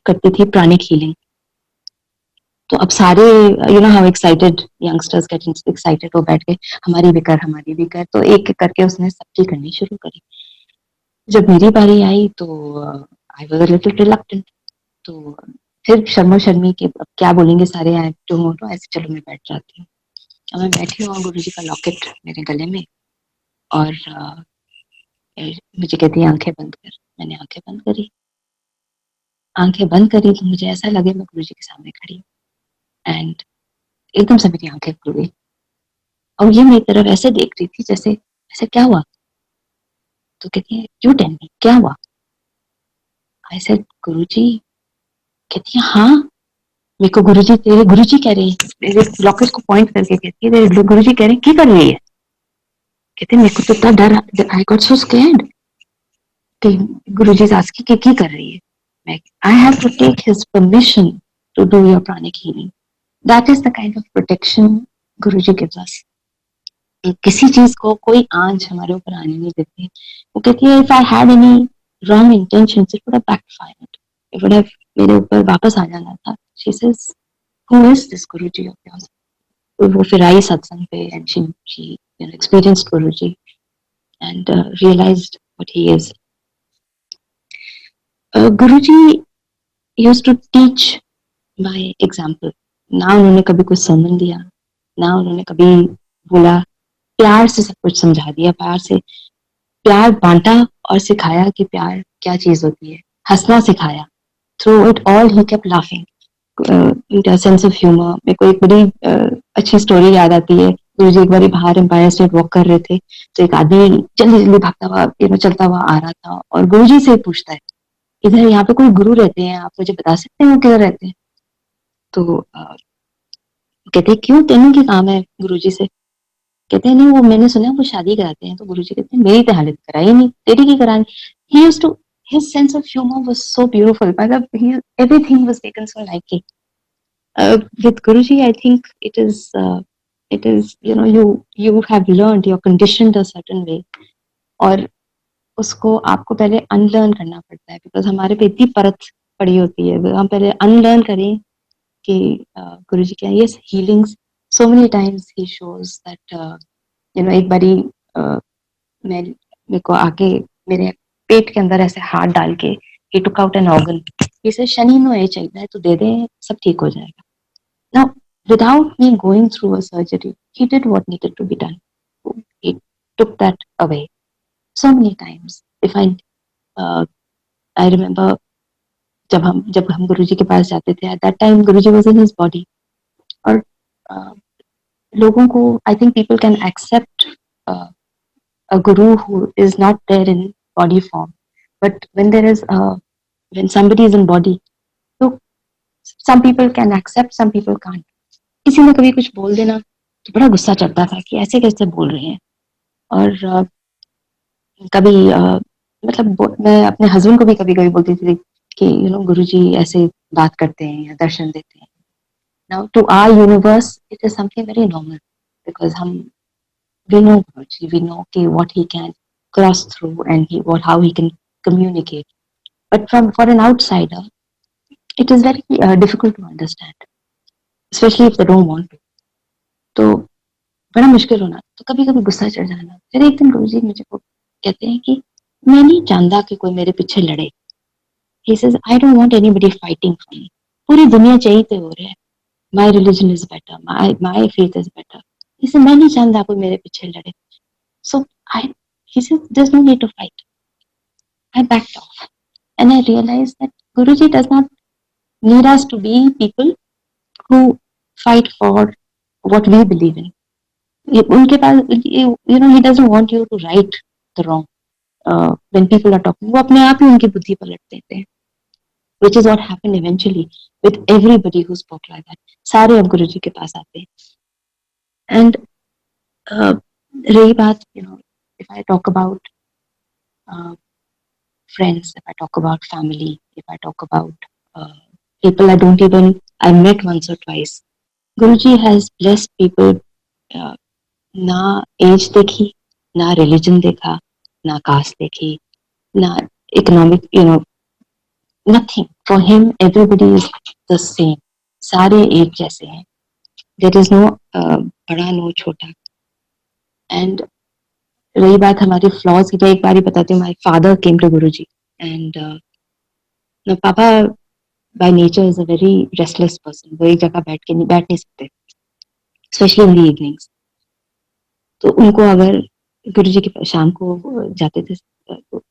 Speaker 3: करती थी प्राणिक हीलिंग। तो अब सारे you know how excited youngsters get excited, वो बैठ के हमारी भी कर, तो एक एक करके उसने सबकी करनी शुरू करी। जब मेरी बारी आई तो I was a little reluctant, तो फिर शर्मो शर्मी के अब क्या बोलेंगे सारे, आई डोंट नो, ऐसे चलो मैं बैठ जाती हूँ। अब मैं बैठी हूँ और गुरुजी का लॉकेट मेरे गले में, और मुझे कहती है आंखें बंद कर। मैंने आंखें बंद करी तो मुझे ऐसा लगे मैं गुरुजी के सामने खड़ी हूँ एंड एकदम से मेरी आंखें खुल गई और ये मेरी तरफ ऐसे देख रही थी जैसे ऐसे क्या हुआ। तो कहती है यू टेल मी क्या हुआ। आई सेड गुरुजी। कहती है हाँ मेरे को गुरुजी तेरे गुरुजी कह रहे हैं, मेरे लॉकेट को पॉइंट करके कहती है तेरे गुरुजी कह रहे हैं क्या कर रही है। कहते मेरे को तो इतना डर, आई गॉट सो स्कैर्ड कि गुरुजी आस्किंग कि क्या कर रही है। मैं I have to take his permission to do your pranic healing. That is the kind of protection Guruji gives us. किसी चीज को कोई आंच हमारे ऊपर आने नहीं देती। वो कहती है if I had any wrong intentions it would have backfired, it would have मेरे ऊपर वापस आ जाना था। She says who is this Guruji of yours. वो फिर आई सत्संग पे and she you know experienced Guruji and realized what he is. Guruji used to teach by example. ना उन्होंने कभी कुछ समझ दिया, ना उन्होंने कभी बोला, प्यार से सब कुछ समझा दिया, प्यार से प्यार बांटा और सिखाया कि प्यार क्या चीज होती है, हंसना सिखाया। Through it all he kept laughing, इनका सेंस ऑफ ह्यूमर। मेरे को एक बड़ी अच्छी स्टोरी याद आती है। गुरु जी एक बार बाहर एम्पायर स्टेट वॉक कर रहे थे, तो एक आदमी जल्दी जल्दी भागता हुआ चलता हुआ आ रहा था, और गुरु जी से पूछता है, इधर यहाँ पे कोई गुरु रहते हैं, आप मुझे बता सकते हैं वो किधर रहते हैं? तो कहते हैं, क्यों, तेनू की काम है गुरु जी से? कहते हैं, नहीं, वो मैंने सुना है वो शादी कराते हैं। तो गुरु जी कहते हैं, मेरी तो हालत कराई नहीं, तेरी की करानी। He used to, his sense of humor was so beautiful, मतलब everything was taken so lightly. With Guruji, I think it is, you have learned, you're conditioned a certain way, और उसको आपको पहले अनलर्न करना पड़ता है, बिकॉज हमारे पे इतनी परत पड़ी होती है। हम पहले अनलर्न करें कि गुरुजी क्या, yes, healings, so many times he shows that एक बारी मेरे को आके मेरे पेट के अंदर ऐसे हाथ डाल के he took out an organ, इसे शनि नो ये चाहिए तो दे दे, सब ठीक हो जाएगा। Now, without me going through a surgery, he did what needed to be done. He took that away. So many times, if I remember, जब हम गुरुजी के पास जाते थे, at that time Guruji was in his body, और लोगों को, I think people can accept a guru who is not there in body form, but when somebody is in body, so some people can accept, some people can't. किसी ने कभी कुछ बोल देना तो बड़ा गुस्सा चढ़ता था कि ऐसे कैसे बोल रहे हैं। और कभी मतलब मैं अपने हस्बैंड को भी कभी कभी बोलती थी कि गुरुजी ऐसे बात करते हैं या दर्शन देते हैं। Now to our universe it is something very normal, because we know Guruji, we know what he can cross through, and how he can communicate. But for an outsider, it is very difficult to understand, especially if they don't want to. तो बड़ा मुश्किल होना, तो कभी कभी गुस्सा चढ़ जाना। फिर एक दिन गुरुजी मुझे को कहते हैं कि मैं नहीं चाहता कि कोई मेरे पीछे लड़े। He says, I don't want anybody fighting for me. पूरी दुनिया चाहिए हो रहा है, my religion is better, my faith is better. He said, मैं नहीं चाहता कोई मेरे पीछे लड़े। So he said, there's no need to fight. I backed off, and I realized that Guruji does not need us to be people who fight for what we believe in. उनके पास, he doesn't want you to right the wrong. When people are talking, वो अपने आप ही उनकी बुद्धि पलट देते हैं, which is what happened eventually with everybody who spoke like that. सारे अब गुरुजी के पास आते हैं। And रही बात, if I talk about friends, if I talk about family, if I talk about people I met once or twice, Guruji has blessed people. ना as देखी, ना रिलीजन देखा, ना कास्ट देखी, ना economic, nothing. For him, everybody is the same. सारे एक जैसे हैं. There is no बड़ा, no छोटा. And रही बात हमारी फ्लॉज की, तो एक बार ही बताती हूँ. My father came to Guruji, and पापा by nature is a very restless person. वो एक जगह बैठ नहीं सकते, especially in the evenings. तो उनको अगर गुरुजी के शाम को जाते थे, तो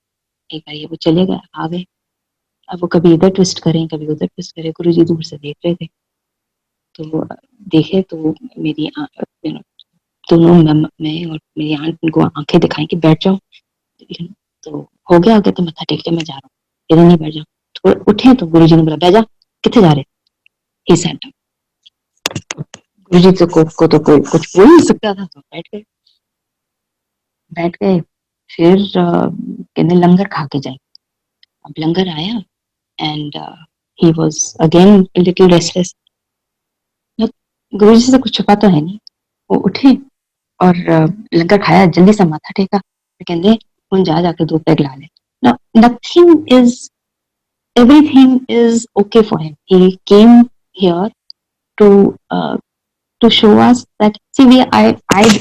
Speaker 3: एक बार ये वो चले गए, आ गए। अब वो कभी इधर ट्विस्ट करें, कभी उधर ट्विस्ट करें। गुरुजी दूर से देख रहे थे, तो देखे तो मेरी दोनों, मैं और मेरी आंट उनको आंखें दिखाई कि बैठ जाओ। तो हो गया, कहते मत्था टेक के मैं जा रहा हूँ, इधर नहीं बैठ जाओ। तो उठे तो गुरुजी ने बोला, बैठ जा, कितने जा रहे? He said down. गुरुजी को तो कोई कुछ बोल नहीं सकता था, तो बैठ गए। फिर कहने लंगर खा के जाए। अब लंगर आया, and he was again little restless. Guruji से कुछ छुपा तो है नहीं। वो उठे और लंगर खाया, जल्दी से माथा टेका, कहते हुन जा जाके 2 पैग ला ले। Now, everything is okay for him. He came here to show us that, see,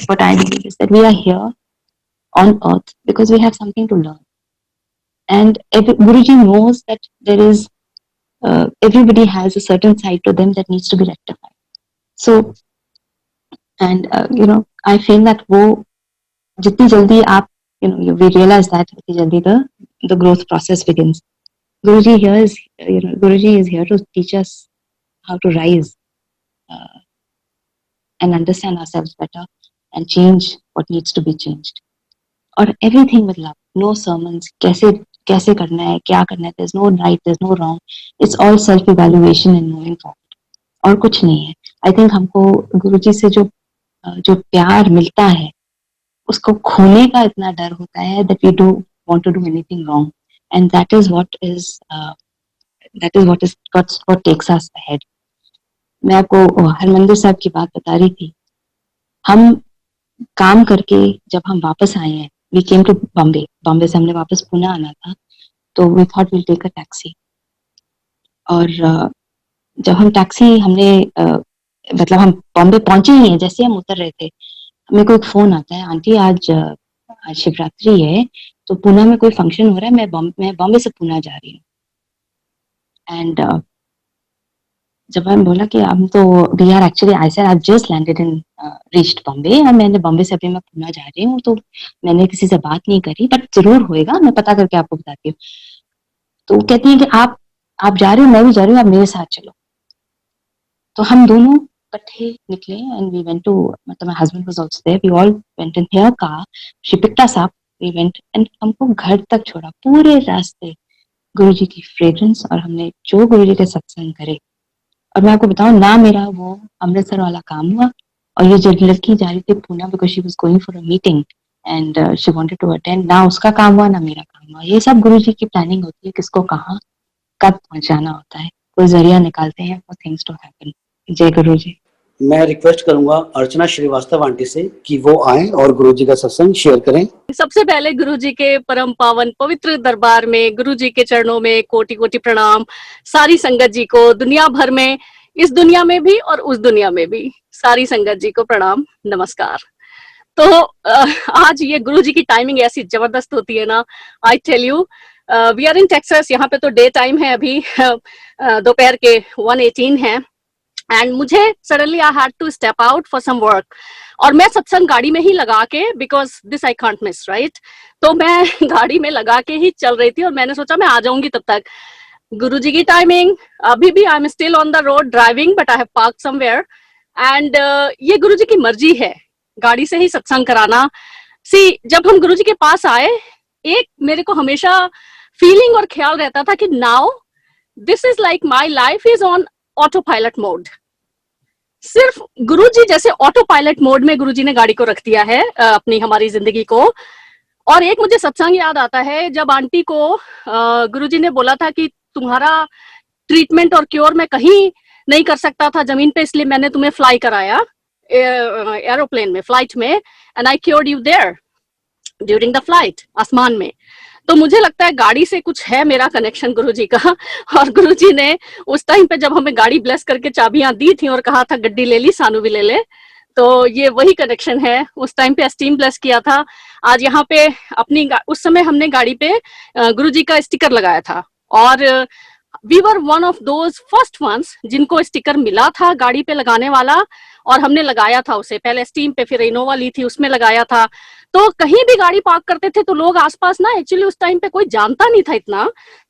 Speaker 3: what I believe is that we are here on earth because we have something to learn. And Guruji knows that there is, everybody has a certain side to them that needs to be rectified. So, and I feel that वो जितनी जल्दी आप we realize that कि जल्दी the growth process begins. Guruji here is, Guruji is here to teach us how to rise and understand ourselves better and change what needs to be changed. और everything with love. No sermons. कैसे करना है, क्या करना है. There's no right, there's no wrong. It's all self-evaluation and moving forward. और कुछ नहीं है. I think हमको गुरुजी से जो प्यार मिलता है, उसको खोने का इतना डर होता है that we don't want to do anything wrong, and that is what takes us ahead. मैं आपको हरमंदिर साहब की बात बता रही थी. हम काम करके जब हम वापस आए हैं, we came to बॉम्बे से हमने वापस पुणे आना था, तो we thought we'll take a taxi. और जब हम टैक्सी हमने मतलब हम बॉम्बे पहुंचे ही हैं, जैसे हम उतर रहे थे, मेरे को एक फोन आता है, आंटी आज शिवरात्रि है, तो पुणे में कोई फंक्शन हो रहा है, मैं बॉम्बे से पुणे जा रही हूँ. एंड जब मैंने बोला कि हम तो we are actually, I said I just landed in reached Bombay, और मैंने बॉम्बे से अभी मैं पुणे जा रही हूँ, तो मैंने किसी से बात नहीं करी, बट जरूर होएगा, मैं पता करके आपको बताती हूँ. तो वो कहती है कि आप जा रहे हो, मैं भी जा रही हूँ, आप मेरे साथ चलो. तो हम दोनों इकट्ठे निकले एंड वी वेंट टू, मतलब my husband was also there, we all went in here car, she picked us up, we went and हमको घर तक छोड़ा. पूरे रास्ते गुरुजी की फ्रेग्रेंस, और हमने जो गुरुजी के सत्संग करे. और मैं आपको बताऊं ना, मेरा वो अमृतसर वाला काम हुआ, और ये जो लड़की जा रही थी Pune because she was going for a meeting and she wanted to attend, ना उसका काम हुआ ना मेरा काम हुआ. ये सब गुरुजी की प्लानिंग होती है, किसको कहाँ कब पहुंचाना होता है, कोई जरिया निकालते हैं फॉर थिंग्स टू हैपन. जय गुरुजी.
Speaker 1: मैं रिक्वेस्ट करूंगा अर्चना श्रीवास्तव आंटी से कि वो आए और गुरुजी का सत्संग शेयर करें.
Speaker 4: सबसे पहले गुरुजी के परम पावन पवित्र दरबार में गुरुजी के चरणों में कोटि कोटि प्रणाम. सारी संगत जी को दुनिया भर में, इस दुनिया में भी और उस दुनिया में भी, सारी संगत जी को प्रणाम, नमस्कार. तो आज ये गुरुजी की टाइमिंग ऐसी जबरदस्त होती है ना, I tell you. We are in Texas, यहाँ पे तो डे टाइम है अभी, दोपहर के 1:18 है. एंड मुझे suddenly I had to step out for some work, और मैं सत्संग गाड़ी में ही लगा के, because this I can't miss, right. तो मैं गाड़ी में लगा के ही चल रही थी, और मैंने सोचा मैं आ जाऊंगी तब तक. गुरुजी की टाइमिंग, अभी भी I am still on the road driving, but I have park somewhere. And ये गुरुजी की मर्जी है गाड़ी से ही सत्संग कराना. जब हम गुरुजी के पास आए, एक मेरे को हमेशा फीलिंग और ख्याल रहता था कि now this is like my life is on auto pilot mode. सिर्फ गुरुजी जैसे ऑटो पायलट मोड में गुरुजी ने गाड़ी को रख दिया है, अपनी हमारी जिंदगी को. और एक मुझे सत्संग याद आता है, जब आंटी को गुरुजी ने बोला था कि तुम्हारा ट्रीटमेंट और क्योर मैं कहीं नहीं कर सकता था जमीन पे, इसलिए मैंने तुम्हें फ्लाई कराया एरोप्लेन में, फ्लाइट में, and I cured you there during the flight, आसमान में. तो मुझे लगता है गाड़ी से कुछ है मेरा कनेक्शन गुरुजी का. और गुरुजी ने उस टाइम पे जब हमें गाड़ी ब्लेस करके चाबियां दी थी और कहा था गड्डी ले ली, सानू भी ले ले, तो ये वही कनेक्शन है. उस टाइम पे एस्टीम ब्लेस किया था. आज यहाँ पे अपनी उस समय हमने गाड़ी पे गुरुजी का स्टिकर लगाया था, और we were one of those first ones जिनको स्टिकर मिला था गाड़ी पे लगाने वाला, और हमने लगाया था उसे. पहले स्टीम पे, फिर इनोवा ली थी, उसमें लगाया था. तो कहीं भी गाड़ी पार्क करते थे तो लोग आसपास ना, एक्चुअली उस टाइम पे कोई जानता नहीं था इतना,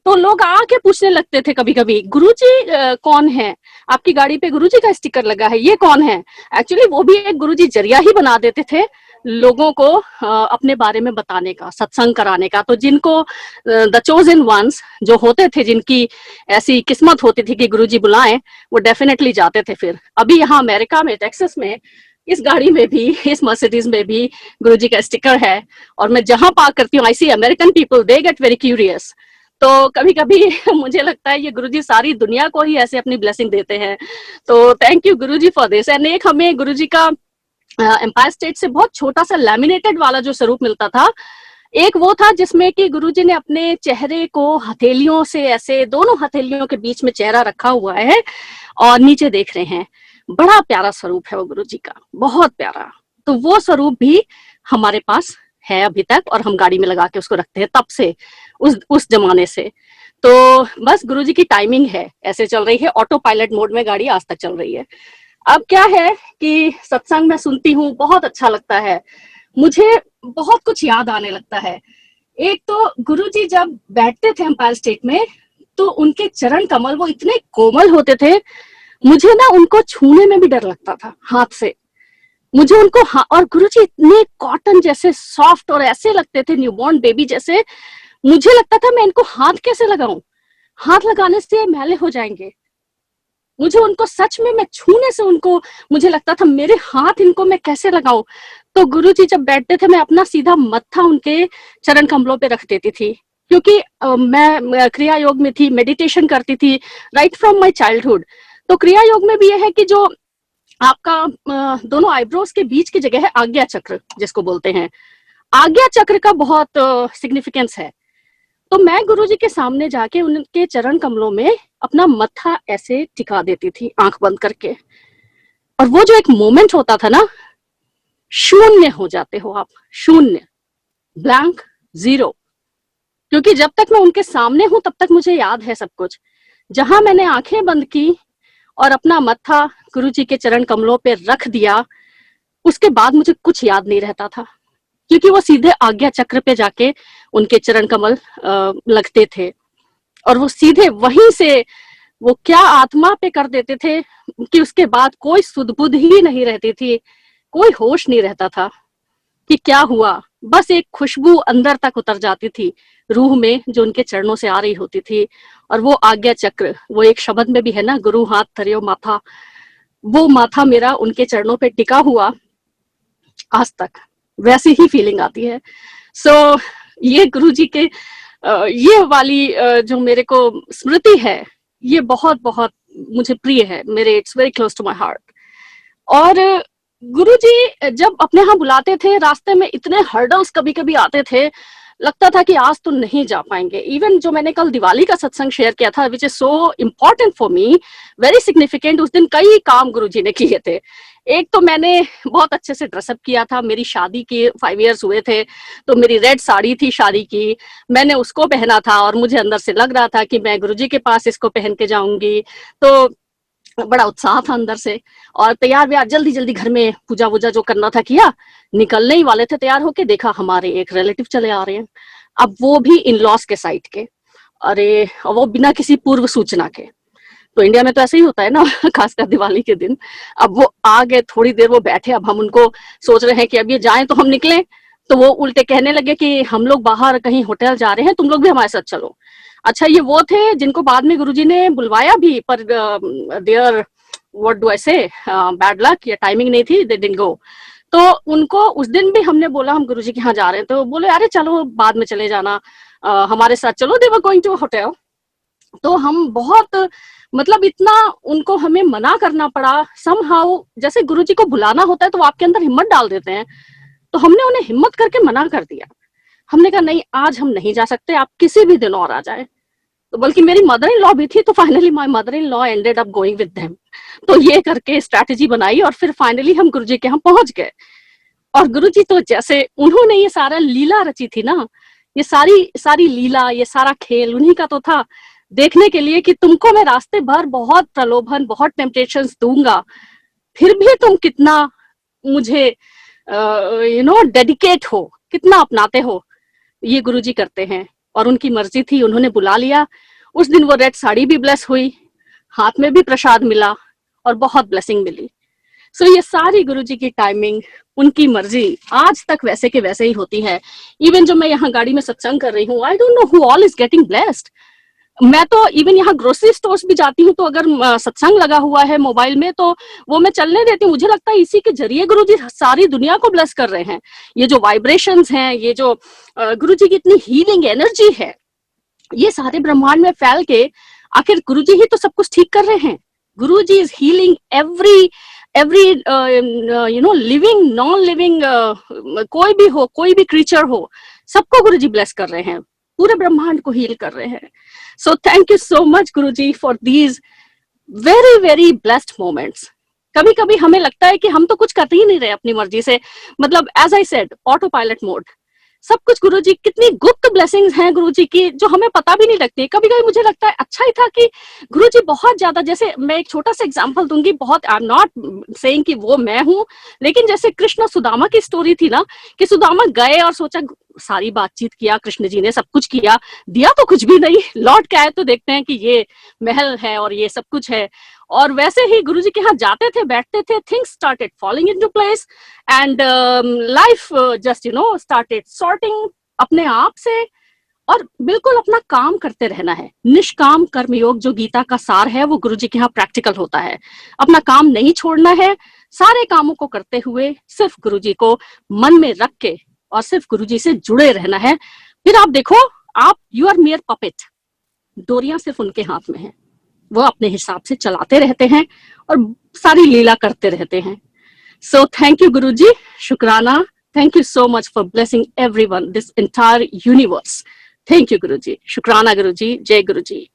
Speaker 4: तो लोग आके पूछने लगते थे कभी कभी, गुरुजी कौन है, आपकी गाड़ी पे गुरुजी का स्टिकर लगा है, ये कौन है. एक्चुअली वो भी एक गुरुजी जरिया ही बना देते थे लोगों को अपने बारे में बताने का, सत्संग कराने का. तो जिनको द चोजन वंस जो होते थे, जिनकी ऐसी किस्मत होती थी कि गुरुजी बुलाएं, वो डेफिनेटली जाते थे. फिर अभी यहाँ अमेरिका में, टेक्सास में, इस गाड़ी में भी, इस मर्सिडीज में भी गुरुजी का स्टिकर है. और मैं जहां पार्क करती हूँ, I see American people, they get very curious. तो कभी कभी मुझे लगता है ये गुरुजी सारी दुनिया को ही ऐसे अपनी ब्लेसिंग देते हैं. तो thank you Guruji for this. And एक हमें गुरुजी का एम्पायर स्टेट से बहुत छोटा सा लैमिनेटेड वाला जो स्वरूप मिलता था, एक वो था जिसमें कि गुरुजी ने अपने चेहरे को हथेलियों से, ऐसे दोनों हथेलियों के बीच में चेहरा रखा हुआ है और नीचे देख रहे हैं. बड़ा प्यारा स्वरूप है वो गुरुजी का, बहुत प्यारा. तो वो स्वरूप भी हमारे पास है अभी तक, और हम गाड़ी में लगा के उसको रखते हैं तब से, उस जमाने से. तो बस गुरुजी की टाइमिंग है, ऐसे चल रही है, ऑटो पायलट मोड में गाड़ी आज तक चल रही है. अब क्या है कि सत्संग में सुनती हूँ, बहुत अच्छा लगता है, मुझे बहुत कुछ याद आने लगता है। एक तो गुरुजी जब बैठते थे एम्पायर स्टेट में, तो उनके चरण कमल वो इतने कोमल होते थे, मुझे ना उनको छूने में भी डर लगता था हाथ से। मुझे उनको और गुरुजी इतने कॉटन जैसे सॉफ्ट और ऐसे लगते थे, न्यूबॉर्न बेबी जैसे। मुझे लगता था मैं इनको हाथ कैसे लगाऊं, हाथ लगाने से मैले हो जाएंगे। मुझे उनको सच में, मैं छूने से उनको, मुझे लगता था मेरे हाथ इनको मैं कैसे लगाऊं। तो गुरुजी जब बैठते थे, मैं अपना सीधा मत्था उनके चरण कमलों पे रख देती थी, क्योंकि मैं क्रिया योग में थी, मेडिटेशन करती थी राइट फ्रॉम माय चाइल्डहुड। तो क्रिया योग में भी यह है कि जो आपका दोनों आईब्रोज के बीच की जगह है आज्ञा चक्र जिसको बोलते हैं, आज्ञा चक्र का बहुत सिग्निफिकेंस है। तो मैं गुरुजी के सामने जाके उनके चरण कमलों में अपना मत्था ऐसे टिका देती थी आंख बंद करके। और वो जो एक मोमेंट होता था ना, शून्य हो जाते हो आप, शून्य, ब्लैंक, जीरो। क्योंकि जब तक मैं उनके सामने हूं तब तक मुझे याद है सब कुछ। जहां मैंने आंखें बंद की और अपना मत्था गुरुजी के चरण कमलों पे रख दिया, उसके बाद मुझे कुछ याद नहीं रहता था, क्योंकि वो सीधे आज्ञा चक्र पे जाके उनके चरण कमल लगते थे। और वो सीधे वहीं से वो क्या आत्मा पे कर देते थे कि उसके बाद कोई सुध-बुध ही नहीं रहती थी, कोई होश नहीं रहता था कि क्या हुआ। बस एक खुशबू अंदर तक उतर जाती थी रूह में, जो उनके चरणों से आ रही होती थी। और वो आज्ञा चक्र, वो एक शब्द में भी है ना, गुरु हाथ धरियो माथा, वो माथा मेरा उनके चरणों पे टिका हुआ आज तक, वैसी ही फीलिंग आती है। सो ये गुरुजी के ये वाली जो मेरे को स्मृति है, ये बहुत बहुत मुझे प्रिय है, मेरे, it's very close to my heart. और गुरुजी जब अपने यहाँ बुलाते थे, रास्ते में इतने हर्डल्स कभी कभी आते थे, लगता था कि आज तो नहीं जा पाएंगे। इवन जो मैंने कल दिवाली का सत्संग शेयर किया था, which is so important for me, very significant, उस दिन कई काम गुरुजी ने किए थे। एक तो मैंने बहुत अच्छे से ड्रेसअप किया था, मेरी शादी के 5 इयर्स हुए थे, तो मेरी रेड साड़ी थी शादी की, मैंने उसको पहना था और मुझे अंदर से लग रहा था कि मैं गुरुजी के पास इसको पहन के जाऊंगी। तो बड़ा उत्साह था अंदर से, और तैयार व्यार जल्दी जल्दी घर में पूजा वूजा जो करना था किया, निकलने ही वाले थे तैयार होके, देखा हमारे एक रिलेटिव चले आ रहे हैं, अब वो भी इन लॉस के साइड के। अरे, वो बिना किसी पूर्व सूचना के, तो इंडिया में तो ऐसे ही होता है ना खासकर दिवाली के दिन। अब वो आ गए, थोड़ी देर वो बैठे, अब हम उनको सोच रहे हैं कि अब ये जाएं तो हम निकलें, तो वो उल्टे कहने लगे कि हम लोग बाहर कहीं होटल जा रहे हैं, तुम लोग भी हमारे साथ चलो। अच्छा, ये वो थे जिनको बाद में गुरुजी ने बुलवाया भी, पर देयर व्हाट डू आई से, बैड लक या टाइमिंग नहीं थी, दे डिडंट गो। तो उनको उस दिन भी हमने बोला हम गुरुजी के यहाँ जा रहे हैं, तो बोले अरे चलो बाद में चले जाना, हमारे साथ चलो, दे वर गोइंग टू होटल। तो हम बहुत, मतलब इतना उनको हमें मना करना पड़ा समहाउ। जैसे गुरुजी को बुलाना होता है तो वो आपके अंदर हिम्मत डाल देते हैं, तो हमने उन्हें हिम्मत करके मना कर दिया। हमने कहा नहीं, आज हम नहीं जा सकते, आप किसी भी दिन और आ जाए। तो बल्कि मेरी मदर इन लॉ भी थी, तो finally my mother in law ended up going with them. तो ये करके स्ट्रैटेजी बनाई और फिर फाइनली हम गुरुजी के यहाँ पहुंच गए। और गुरुजी तो जैसे उन्होंने ये सारा लीला रची थी ना, ये सारी सारी लीला, ये सारा खेल उन्हीं का तो था, देखने के लिए कि तुमको मैं रास्ते भर बहुत प्रलोभन, बहुत टेम्पटेशंस दूंगा, फिर भी तुम कितना मुझे डेडिकेट हो, कितना अपनाते हो। ये गुरुजी करते हैं, और उनकी मर्जी थी, उन्होंने बुला लिया। उस दिन वो रेड साड़ी भी ब्लेस हुई, हाथ में भी प्रसाद मिला और बहुत ब्लेसिंग मिली। सो ये सारी गुरुजी की टाइमिंग, उनकी मर्जी आज तक वैसे के वैसे ही होती है। इवन जो मैं यहाँ गाड़ी में सत्संग कर रही हूँ, I don't know who all is getting blessed. मैं तो इवन यहाँ ग्रोसरी स्टोर्स भी जाती हूँ, तो अगर सत्संग लगा हुआ है मोबाइल में, तो वो मैं चलने देती हूँ। मुझे लगता है इसी के जरिए गुरुजी सारी दुनिया को ब्लेस कर रहे हैं। ये जो वाइब्रेशंस हैं, ये जो गुरुजी की इतनी हीलिंग एनर्जी है, ये सारे ब्रह्मांड में फैल के आखिर गुरुजी ही तो सब कुछ ठीक कर रहे हैं। Guruji is healing every living, non living, कोई भी हो, कोई भी क्रीचर हो, सबको गुरुजी ब्लेस कर रहे हैं, पूरे ब्रह्मांड को हील कर रहे हैं। So thank you so much Guruji for these very very blessed moments. कभी कभी हमें लगता है कि हम तो कुछ कर ही नहीं रहे अपनी मर्जी से, मतलब as I said, autopilot mode. सब कुछ गुरुजी, कितनी गुप्त ब्लेसिंग्स हैं गुरुजी की जो हमें पता भी नहीं लगती। कभी कभी मुझे लगता है अच्छा ही था कि गुरुजी बहुत ज्यादा, जैसे मैं एक छोटा सा एग्जांपल दूंगी, बहुत, आई एम नॉट सेइंग कि वो मैं हूं, लेकिन जैसे कृष्ण सुदामा की स्टोरी थी ना, कि सुदामा गए और सोचा, सारी बातचीत किया, कृष्ण जी ने सब कुछ किया, दिया तो कुछ भी नहीं, लौट के आए तो देखते हैं कि ये महल है और ये सब कुछ है। और वैसे ही गुरुजी के यहाँ जाते थे, बैठते थे, things started falling into place and life just started sorting अपने आप से। और बिल्कुल अपना काम करते रहना है, निष्काम कर्मयोग जो गीता का सार है वो गुरुजी के यहाँ प्रैक्टिकल होता है। अपना काम नहीं छोड़ना है, सारे कामों को करते हुए सिर्फ गुरुजी को मन में रख के और सिर्फ गुरुजी से जुड़े रहना है। फिर आप देखो, आप यू आर मियर पपेट, डोरियां सिर्फ उनके हाथ में है, वो अपने हिसाब से चलाते रहते हैं और सारी लीला करते रहते हैं। सो थैंक यू गुरुजी, शुक्राना, thank you so much for blessing everyone, this entire universe. Thank you Guruji, शुक्राना गुरुजी, जय गुरुजी।